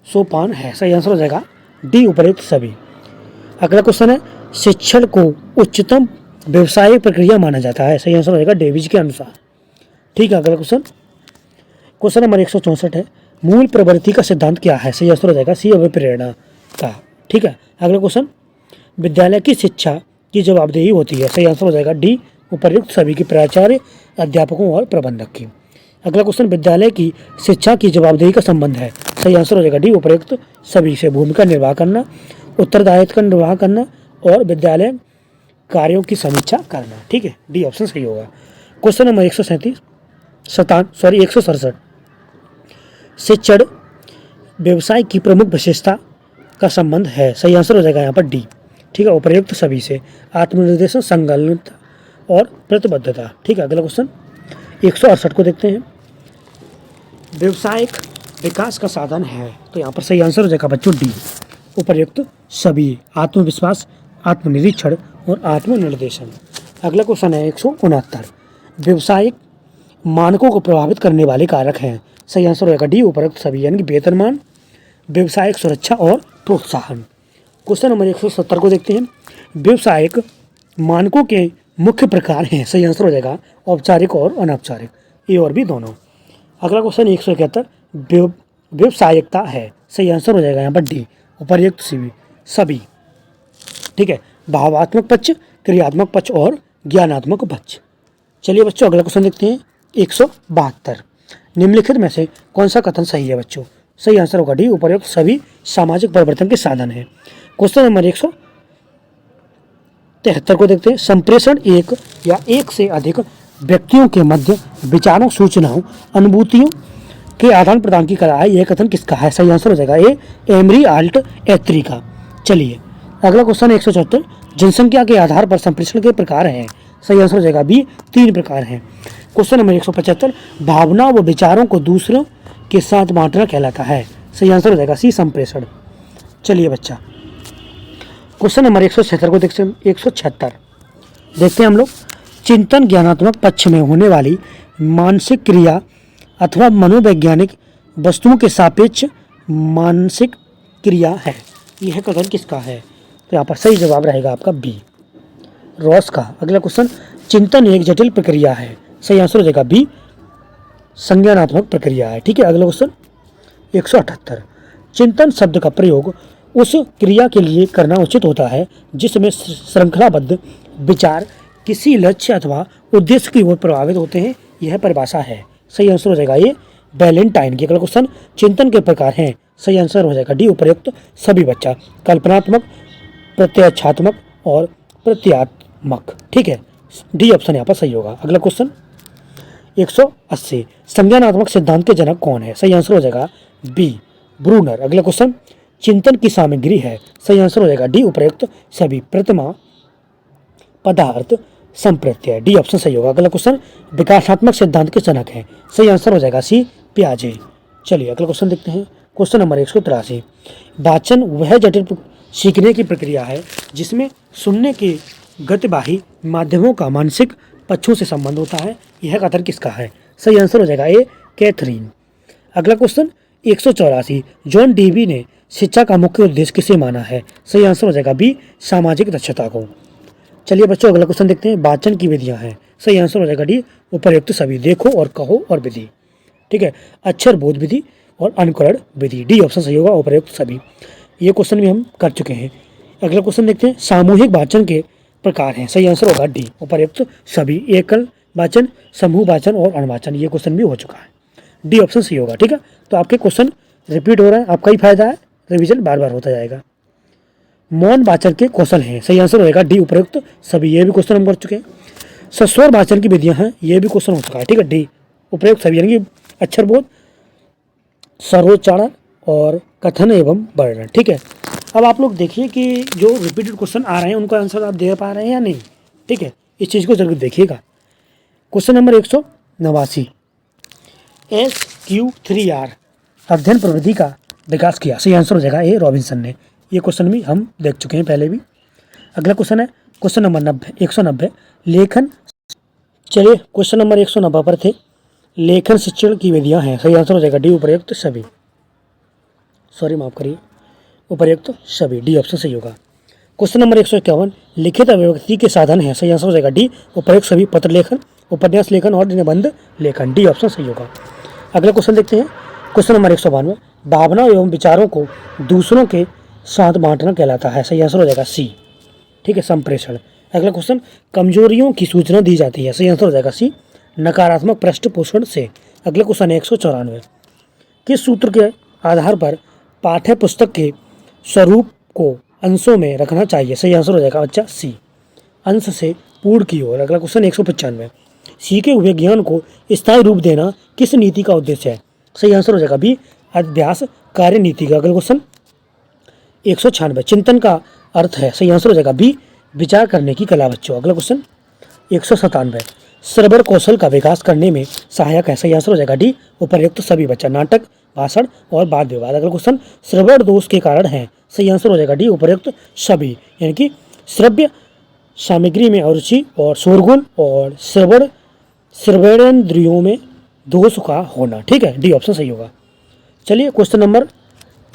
सोपान है, सही आंसर हो जाएगा डी, उपर्युक्त सभी। अगला क्वेश्चन है, शिक्षण को उच्चतम व्यवसायिक प्रक्रिया माना जाता है, सही आंसर हो जाएगा डेविज के अनुसार। ठीक है, अगला क्वेश्चन नंबर 164 है, मूल प्रवृत्ति का सिद्धांत क्या है? सही आंसर हो जाएगा सी, अभिप्रेरणा का। ठीक है, अगला क्वेश्चन, विद्यालय की शिक्षा की जवाबदेही होती है, सही आंसर हो जाएगा डी, उपर्युक्त सभी की, प्राचार्य, अध्यापकों और प्रबंधक की। अगला क्वेश्चन, विद्यालय की शिक्षा की जवाबदेही का संबंध है, सही आंसर हो जाएगा डी, उपर्युक्त सभी से, भूमिका निर्वाह करना, उत्तरदायित्व का निर्वाह करना और विद्यालय कार्यों की समीक्षा करना। ठीक है, डी ऑप्शन सही होगा। क्वेश्चन नंबर 167, शिक्षण व्यवसाय की प्रमुख विशेषता का संबंध है, सही आंसर हो जाएगा यहाँ पर डी। ठीक है, उपर्युक्त सभी से, आत्मनिर्देशन, संलग्नता और प्रतिबद्धता। ठीक है, अगला क्वेश्चन 168 को देखते हैं। व्यवसायिक विकास का साधन है, तो यहाँ पर सही आंसर हो जाएगा बच्चों डी, उपर्युक्त सभी, आत्मविश्वास, आत्मनिरीक्षण और आत्मनिर्देशन। अगला क्वेश्चन है 169, व्यवसायिक मानकों को प्रभावित करने वाले कारक हैं, सही आंसर हो जाएगा डी, उपर्युक्त सभी, यानी कि वेतनमान, व्यवसायिक सुरक्षा और प्रोत्साहन। क्वेश्चन नंबर 170 को देखते हैं। व्यवसायिक मानकों के मुख्य प्रकार हैं, सही आंसर हो जाएगा औपचारिक और अनौपचारिक, ए और बी दोनों। अगला क्वेश्चन 171 व्यवसायिकता है, सही आंसर हो जाएगा यहाँ पर डी उपर्युक्त सभी। ठीक है, भावात्मक पक्ष, क्रियात्मक पक्ष और ज्ञानात्मक पक्ष। चलिए बच्चों अगला क्वेश्चन देखते हैं 172 निम्नलिखित में से कौन सा कथन सही है बच्चों, सही आंसर होगा डी उपर्युक्त सभी सामाजिक परिवर्तन के साधन है। क्वेश्चन नंबर 173 को देखते हैं। संप्रेषण एक या एक से अधिक व्यक्तियों के मध्य विचारों, सूचनाओं, अनुभूतियों के आदान प्रदान की कला है, यह कथन किसका है, सही आंसर हो जाएगा ए एमरी आल्ट एत्री का। चलिए अगला क्वेश्चन 174 जनसंख्या के आधार पर संप्रेषण के प्रकार हैं, सही आंसर हो जाएगा बी 3 प्रकार हैं। क्वेश्चन नंबर 175 भावना व विचारों को दूसरों के साथ बांटना कहलाता है, सही आंसर हो जाएगा सी संप्रेषण। चलिए बच्चा क्वेश्चन नंबर 176 को देखते हैं। 176 देखते हैं हम लोग। चिंतन ज्ञानात्मक पक्ष में होने वाली मानसिक क्रिया अथवा मनोवैज्ञानिक वस्तुओं के सापेक्ष मानसिक क्रिया है, यह कथन किसका है, तो यहाँ पर सही जवाब रहेगा आपका बी रॉस का। अगला क्वेश्चन चिंतन एक जटिल प्रक्रिया है, सही आंसर हो जाएगा बी संज्ञानात्मक प्रक्रिया है। ठीक है, अगला क्वेश्चन 178 चिंतन शब्द का प्रयोग उस क्रिया के लिए करना उचित होता है जिसमें श्रृंखलाबद्ध विचार किसी लक्ष्य अथवा उद्देश्य की ओर प्रभावित होते हैं, यह परिभाषा है, सही आंसर हो जाएगा ये वैलेंटाइन की। अगला क्वेश्चन चिंतन के प्रकार हैं, सही आंसर हो जाएगा डी उपर्युक्त सभी बच्चा कल्पनात्मक, प्रत्यक्षात्मक और प्रत्यात्मक। ठीक है, डी ऑप्शन यहाँ पर सही होगा। अगला क्वेश्चन 180 संज्ञानात्मक सिद्धांत के जनक कौन है, सही आंसर हो जाएगा बी ब्रूनर। अगला क्वेश्चन चिंतन की सामग्री है, सही आंसर हो जाएगा डी उपर्युक्त सभी प्रतिमा पदार्थ संप्रत्यय, डी ऑप्शन सही होगा। अगला क्वेश्चन विकासात्मक सिद्धांत के जनक है, सही आंसर हो जाएगा सी प्याजे। चलिए अगला क्वेश्चन देखते हैं। क्वेश्चन नंबर 183 वाचन वह जटिल सीखने की प्रक्रिया है जिसमें सुनने के गतिबाही माध्यमों का मानसिक पक्षों से संबंध होता है, यह कथन किसका है, सही आंसर हो जाएगा ए कैथरीन। अगला क्वेश्चन 184 जॉन डीवी ने शिक्षा का मुख्य उद्देश्य किसे माना है, सही आंसर हो जाएगा बी सामाजिक दक्षता को। चलिए बच्चों अगला क्वेश्चन देखते हैं। वाचन की विधियां हैं, सही आंसर हो जाएगा डी उपर्युक्त सभी देखो और कहो और विधि। ठीक है, अक्षर बोध विधि और अनुकरण विधि, डी ऑप्शन सही होगा उपर्युक्त सभी। ये क्वेश्चन भी हम कर चुके हैं। अगला क्वेश्चन देखते हैं। सामूहिक वाचन के प्रकार हैं, सही आंसर होगा डी उपर्युक्त सभी एकल वाचन, समूह वाचन और अणुवाचन, ये क्वेश्चन भी हो चुका है, डी ऑप्शन सही होगा। ठीक है, तो आपके क्वेश्चन रिपीट हो रहे हैं, आपका ही फायदा है, रिविजन बार बार होता जाएगा। मौन वाचन के कौशल हैं, सही आंसर होगा डी उपर्युक्त सभी, ये भी क्वेश्चन हम कर चुके हैं। सस्वर वाचन की विधियां हैं, ये भी क्वेश्चन हो चुका है। ठीक है, डी उपर्युक्त सभी यानी कि अक्षरबोध, स्वरोच्चारण और कथन एवं वर्णन। ठीक है, अब आप लोग देखिए कि जो रिपीटेड क्वेश्चन आ रहे हैं उनका आंसर आप दे पा रहे हैं या नहीं। ठीक है, इस चीज़ को जरूर देखिएगा। क्वेश्चन नंबर 189 SQ3R अध्ययन प्रविधि का विकास किया, सही आंसर हो जाएगा ए रॉबिन्सन ने, ये क्वेश्चन भी हम देख चुके हैं पहले भी। अगला क्वेश्चन है क्वेश्चन नंबर 190 लेखन। चलिए क्वेश्चन नंबर 190 पर थे लेखन शिक्षण की विधियां हैं, सही आंसर हो जाएगा डी उपर्युक्त सभी, सॉरी माफ करिए उपर्युक्त सभी, डी ऑप्शन सही होगा। क्वेश्चन नंबर 151 लिखित अभिव्यक्ति के साधन है, सही आंसर हो जाएगा डी उपर्युक्त सभी, पत्र लेखन, उपन्यास लेखन और निबंध लेखन, डी ऑप्शन सही होगा। अगला क्वेश्चन देखते हैं। क्वेश्चन नंबर 192 भावना एवं विचारों को दूसरों के साथ बांटना कहलाता है, सही आंसर हो जाएगा सी। ठीक है, संप्रेषण। अगला क्वेश्चन कमजोरियों की सूचना दी जाती है, सही आंसर हो जाएगा सी नकारात्मक पृष्ठपोषण से। अगला क्वेश्चन है 194 किस सूत्र के आधार पर पाठ्य पुस्तक के स्वरूप को अंशों में रखना चाहिए, सही आंसर हो जाएगा बच्चा सी अंश से पूर्ण की ओर। अगला क्वेश्चन 195 सीखे हुए ज्ञान को स्थायी रूप देना किस नीति का उद्देश्य है, सही आंसर हो जाएगा बी अभ्यास कार्य नीति का। अगला क्वेश्चन 196 चिंतन का अर्थ है, सही आंसर हो जाएगा बी विचार करने की कला बच्चों। अगला क्वेश्चन 197 श्रवण कौशल का विकास करने में सहायक है, सही आंसर हो जाएगा डी उपर्युक्त सभी बच्चा नाटक, भाषण और वाद विवाद। अगला क्वेश्चन श्रवण दोष के कारण है, सही आंसर हो जाएगा डी उपर्युक्त सभी यानी कि श्रव्य सामग्री में अरुचि और शोरगुल और श्रवणेंद्रियों में दोष का होना। ठीक है, डी ऑप्शन सही होगा। चलिए क्वेश्चन नंबर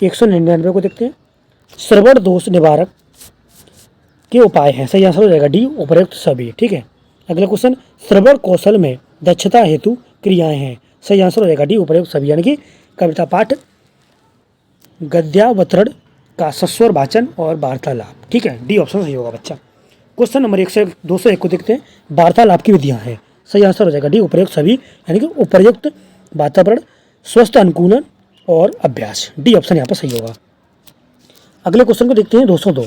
199 को देखते हैं। श्रवण दोष निवारक के उपाय हैं, सही आंसर हो जाएगा डी उपयुक्त सभी। ठीक है, अगला क्वेश्चन, श्रवण कौशल में दक्षता हेतु क्रियाएं हैं, सही आंसर हो जाएगा डी उपयुक्त सभी, यानी कि कविता पाठ, गद्यावतरण का सस्वर वाचन और वार्तालाप। ठीक है, डी ऑप्शन सही होगा बच्चा। क्वेश्चन नंबर 201 को देखते हैं। वार्तालाप की विधियां हैं, सही आंसर हो जाएगा डी उपयुक्त सभी, यानी कि उपयुक्त वातावरण, स्वस्थ अनुकूलन और अभ्यास। डी ऑप्शन यहाँ पर सही होगा। अगले क्वेश्चन को देखते हैं 202।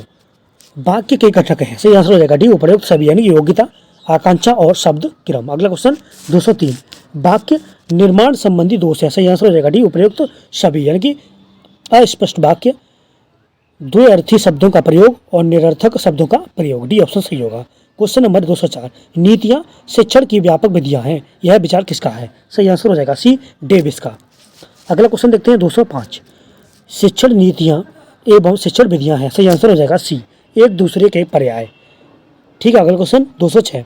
वाक्य के घटक हैं, सही आंसर हो जाएगा डी उपयुक्त सभी, यानी कि योग्यता, आकांक्षा और शब्द क्रम। अगला क्वेश्चन 203। वाक्य निर्माण संबंधी दोष है, सही आंसर हो जाएगा डी उपयुक्त सभी, यानी कि अस्पष्ट वाक्य, द्व्यर्थी शब्दों का प्रयोग और निरर्थक शब्दों का प्रयोग। डी ऑप्शन सही होगा। Question number 204। नीतियां शिक्षण की व्यापक विधियां हैं, यह विचार किसका है, सही आंसर हो जाएगा सी डेविस का। अगला क्वेश्चन देखते हैं 205। शिक्षण नीतियां एवं शिक्षण विधियां हैं, सही आंसर हो जाएगा सी एक दूसरे के पर्याय। ठीक है, अगला क्वेश्चन 206।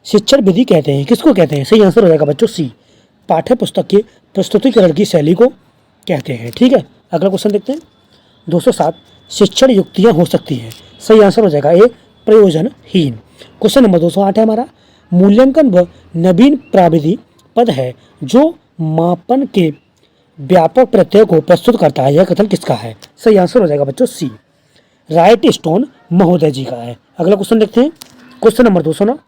शिक्षण विधि कहते हैं किसको कहते हैं, सही आंसर हो जाएगा बच्चों सी पाठ्य पुस्तक के प्रस्तुतिकरण की शैली को कहते हैं। ठीक है, अगला क्वेश्चन देखते हैं 207। शिक्षण युक्तियां हो सकती हैं, सही आंसर हो जाएगा ए प्रयोजनहीन। क्वेश्चन नंबर 208 है हमारा। मूल्यांकन व नवीन प्राविधि पद है जो मापन के व्यापक प्रत्यय को प्रस्तुत करता है, यह कथन किसका है, सही आंसर हो जाएगा बच्चों सी राइट स्टोन महोदय जी का है। अगला क्वेश्चन देखते हैं। Question number 209।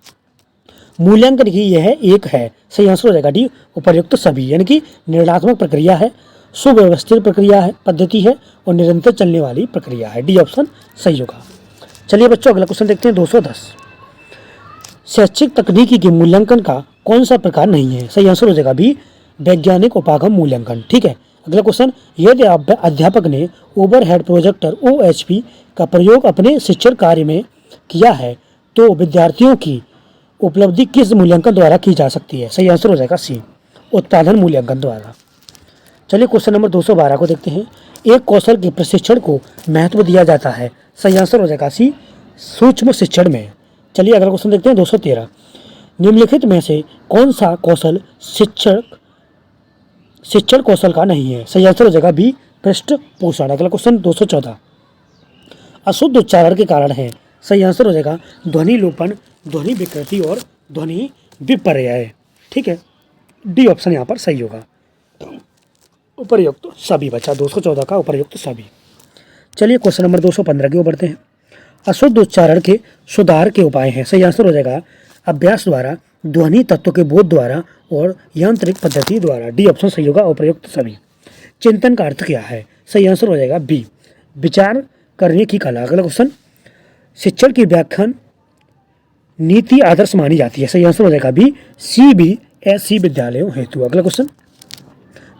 मूल्यांकन की यह एक है, सही आंसर हो जाएगा डी उपर्युक्त सभी, यानी कि निर्णयात्मक प्रक्रिया है, सुव्यवस्थित प्रक्रिया है, पद्धति है और निरंतर चलने वाली प्रक्रिया है। डी ऑप्शन सही होगा। चलिए बच्चों अगला क्वेश्चन देखते हैं 210। शैक्षिक तकनीकी के मूल्यांकन का कौन सा प्रकार नहीं है, सही आंसर हो जाएगा बी वैज्ञानिक उपागम मूल्यांकन। ठीक है, अगला क्वेश्चन, यदि अध्यापक ने ओवरहेड प्रोजेक्टर OHP का प्रयोग अपने शिक्षण कार्य में किया है तो विद्यार्थियों की उपलब्धि किस मूल्यांकन द्वारा की जा सकती है, सही आंसर हो जाएगा सी उत्पादन मूल्यांकन द्वारा। चलिए क्वेश्चन नंबर 212 को देखते हैं। एक कौशल के प्रशिक्षण को महत्व दिया जाता है, सही आंसर हो जाएगा सी सूक्ष्म शिक्षण में। चलिए अगला क्वेश्चन देखते हैं 213। निम्नलिखित में से कौन सा कौशल शिक्षण कौशल का नहीं है, सही आंसर हो जाएगा बी पृष्ठ पोषण। अगला क्वेश्चन 214। अशुद्ध उच्चारण के कारण है, सही आंसर हो जाएगा ध्वनि लोपन, ध्वनि विकृति और ध्वनि विपर्यय। ठीक है, डी ऑप्शन यहाँ पर सही होगा उपर्युक्त सभी बचा 214 का उपर्युक्त सभी। चलिए क्वेश्चन नंबर 215 की ओर बढ़ते हैं। अशुद्ध उच्चारण के सुधार के उपाय हैं, सही आंसर हो जाएगा अभ्यास द्वारा, ध्वनि तत्व के बोध द्वारा और यांत्रिक पद्धति द्वारा। डी ऑप्शन सही होगा उपर्युक्त सभी। चिंतन का अर्थ क्या है, सही आंसर हो जाएगा बी विचार करने की कला। अगला क्वेश्चन, शिक्षण की व्याख्यान नीति आदर्श मानी जाती है, सही आंसर हो जाएगा बी CBSE विद्यालयों हेतु। अगला क्वेश्चन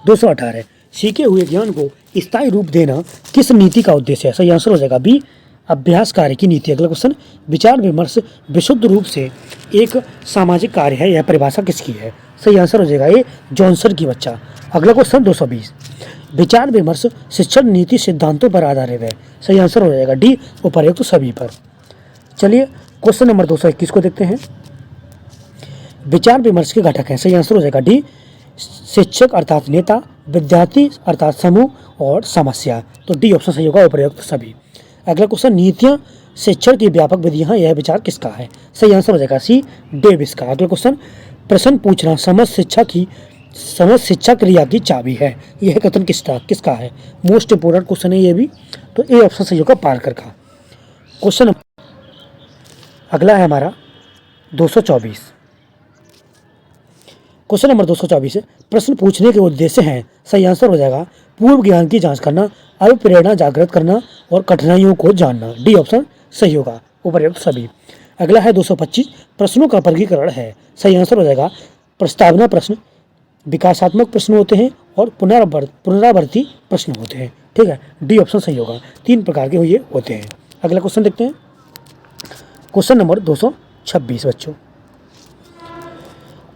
218। सीखे हुए ज्ञान को स्थायी रूप देना किस नीति का उद्देश्य है, सही आंसर हो जाएगा बी अभ्यास कार्य की नीति। अगला क्वेश्चन, विचार विमर्श विशुद्ध रूप से एक सामाजिक कार्य है, यह परिभाषा किसकी है, सही आंसर हो जाएगा ए जॉनसन की बच्चा। अगला क्वेश्चन 220। विचार विमर्श शिक्षण नीति सिद्धांतों पर आधारित है, सही आंसर हो जाएगा डी उपर्युक्त सभी पर। चलिए क्वेश्चन नंबर 221 को देखते हैं। विचार विमर्श के घटक हैं, सही आंसर हो जाएगा डी शिक्षक अर्थात नेता, विद्यार्थी अर्थात समूह और समस्या। तो डी ऑप्शन सही होगा उपर्युक्त सभी। अगला क्वेश्चन, नीतियां शिक्षण की व्यापक विधियां, यह विचार किसका है, सही आंसर हो जाएगा सी डेविस का। अगला क्वेश्चन, प्रश्न पूछना समझ शिक्षा क्रिया की चाबी है, यह कथन किसका है, मोस्ट इंपोर्टेंट क्वेश्चन है ये भी, तो ए ऑप्शन सही होगा पार्कर का। क्वेश्चन अगला है हमारा 224। क्वेश्चन नंबर 224 है, प्रश्न पूछने के उद्देश्य हैं, सही आंसर हो जाएगा पूर्व ज्ञान की जांच करना, अभिप्रेरणा जागृत करना और कठिनाइयों को जानना। डी ऑप्शन सही होगा उपर्युक्त सभी। अगला है 225। प्रश्नों का वर्गीकरण है, सही आंसर हो जाएगा प्रस्तावना प्रश्न, विकासात्मक प्रश्न होते हैं और पुनरावर्ती प्रश्न होते हैं। ठीक है, डी ऑप्शन सही होगा, 3 प्रकार के ये होते हैं। अगला क्वेश्चन देखते हैं। क्वेश्चन नंबर 226 बच्चों,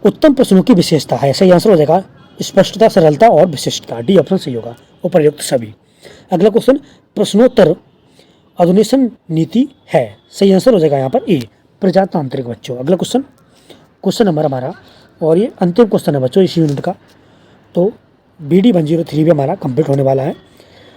उत्तम प्रश्नों की विशेषता है, सही आंसर हो जाएगा स्पष्टता, सरलता और विशिष्टता। डी ऑप्शन सही होगा उपर्युक्त सभी। अगला क्वेश्चन, प्रश्नोत्तर अनुशासन नीति है, सही आंसर हो जाएगा यहाँ पर ए प्रजातांत्रिक बच्चों। अगला क्वेश्चन नंबर हमारा, और ये अंतिम क्वेश्चन है बच्चों इस यूनिट का, तो BD 103 भी हमारा कंप्लीट होने वाला है।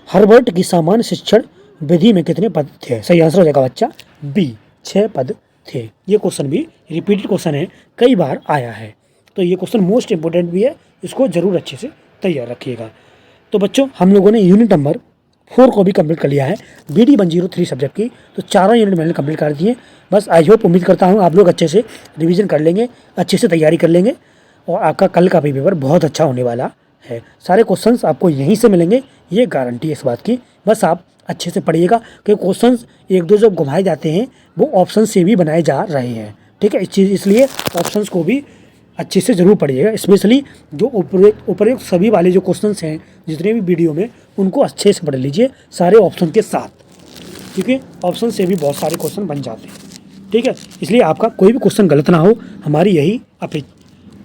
हर्बर्ट की सामान्य शिक्षण विधि में कितने पद थे? सही आंसर हो जाएगा बच्चा बी, 6 पद थे। ये क्वेश्चन भी रिपीटेड क्वेश्चन है, कई बार आया है, तो ये क्वेश्चन मोस्ट इंपोर्टेंट भी है, इसको जरूर अच्छे से तैयार रखिएगा। तो बच्चों हम लोगों ने यूनिट नंबर 4 को भी कंप्लीट कर लिया है BD 103 सब्जेक्ट की। तो चारों यूनिट मैंने कंप्लीट कर दिए। बस आई होप, उम्मीद करता हूँ आप लोग अच्छे से रिवीजन कर लेंगे, अच्छे से तैयारी कर लेंगे और आपका कल का भी पेपर बहुत अच्छा होने वाला है। सारे क्वेश्चंस आपको यहीं से मिलेंगे, ये गारंटी है इस बात की। बस आप अच्छे से पढ़िएगा कि क्वेश्चंस एक दो जब घुमाए जाते हैं वो ऑप्शन से भी बनाए जा रहे हैं, ठीक है। इसलिए ऑप्शंस को भी अच्छे से ज़रूर पढ़िएगा, स्पेशली जो उपयुक्त सभी वाले जो क्वेश्चंस हैं जितने भी वीडियो में, उनको अच्छे से पढ़ लीजिए सारे ऑप्शन के साथ, क्योंकि ऑप्शन से भी बहुत सारे क्वेश्चन बन जाते हैं, ठीक है। इसलिए आपका कोई भी क्वेश्चन गलत ना हो, हमारी यही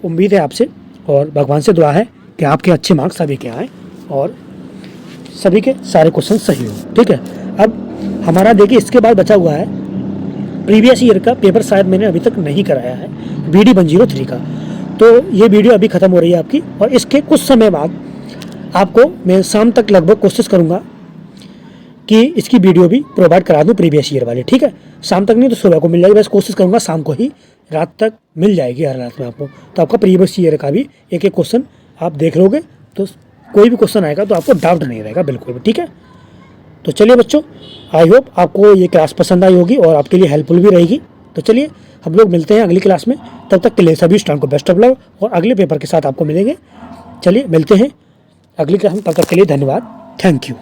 उम्मीद है आपसे, और भगवान से दुआ है कि आपके अच्छे मार्क्स सभी के आएँ और सभी के सारे क्वेश्चन सही हो, ठीक है। अब हमारा देखिए इसके बाद बचा हुआ है प्रीवियस ईयर का पेपर, शायद मैंने अभी तक नहीं कराया है BD 103 का। तो ये वीडियो अभी ख़त्म हो रही है आपकी, और इसके कुछ समय बाद आपको मैं शाम तक लगभग कोशिश करूँगा कि इसकी वीडियो भी प्रोवाइड करा दूँ प्रीवियस ईयर वाली, ठीक है। शाम तक नहीं तो सुबह को मिल जाएगी, बस कोशिश करूँगा शाम को ही, रात तक मिल जाएगी हर रात में आपको। तो आपका प्रीवियस ईयर का भी एक एक क्वेश्चन आप देख लोगे तो कोई भी क्वेश्चन आएगा तो आपको डाउट नहीं रहेगा बिल्कुल भी, ठीक है। तो चलिए बच्चों, आई होप आपको ये क्लास पसंद आई होगी और आपके लिए हेल्पफुल भी रहेगी। तो चलिए हम लोग मिलते हैं अगली क्लास में, तब तक के लिए सभी स्टूडेंट को बेस्ट ऑफ लक, और अगले पेपर के साथ आपको मिलेंगे। चलिए मिलते हैं अगली क्लास में, तब तक के लिए धन्यवाद, थैंक यू।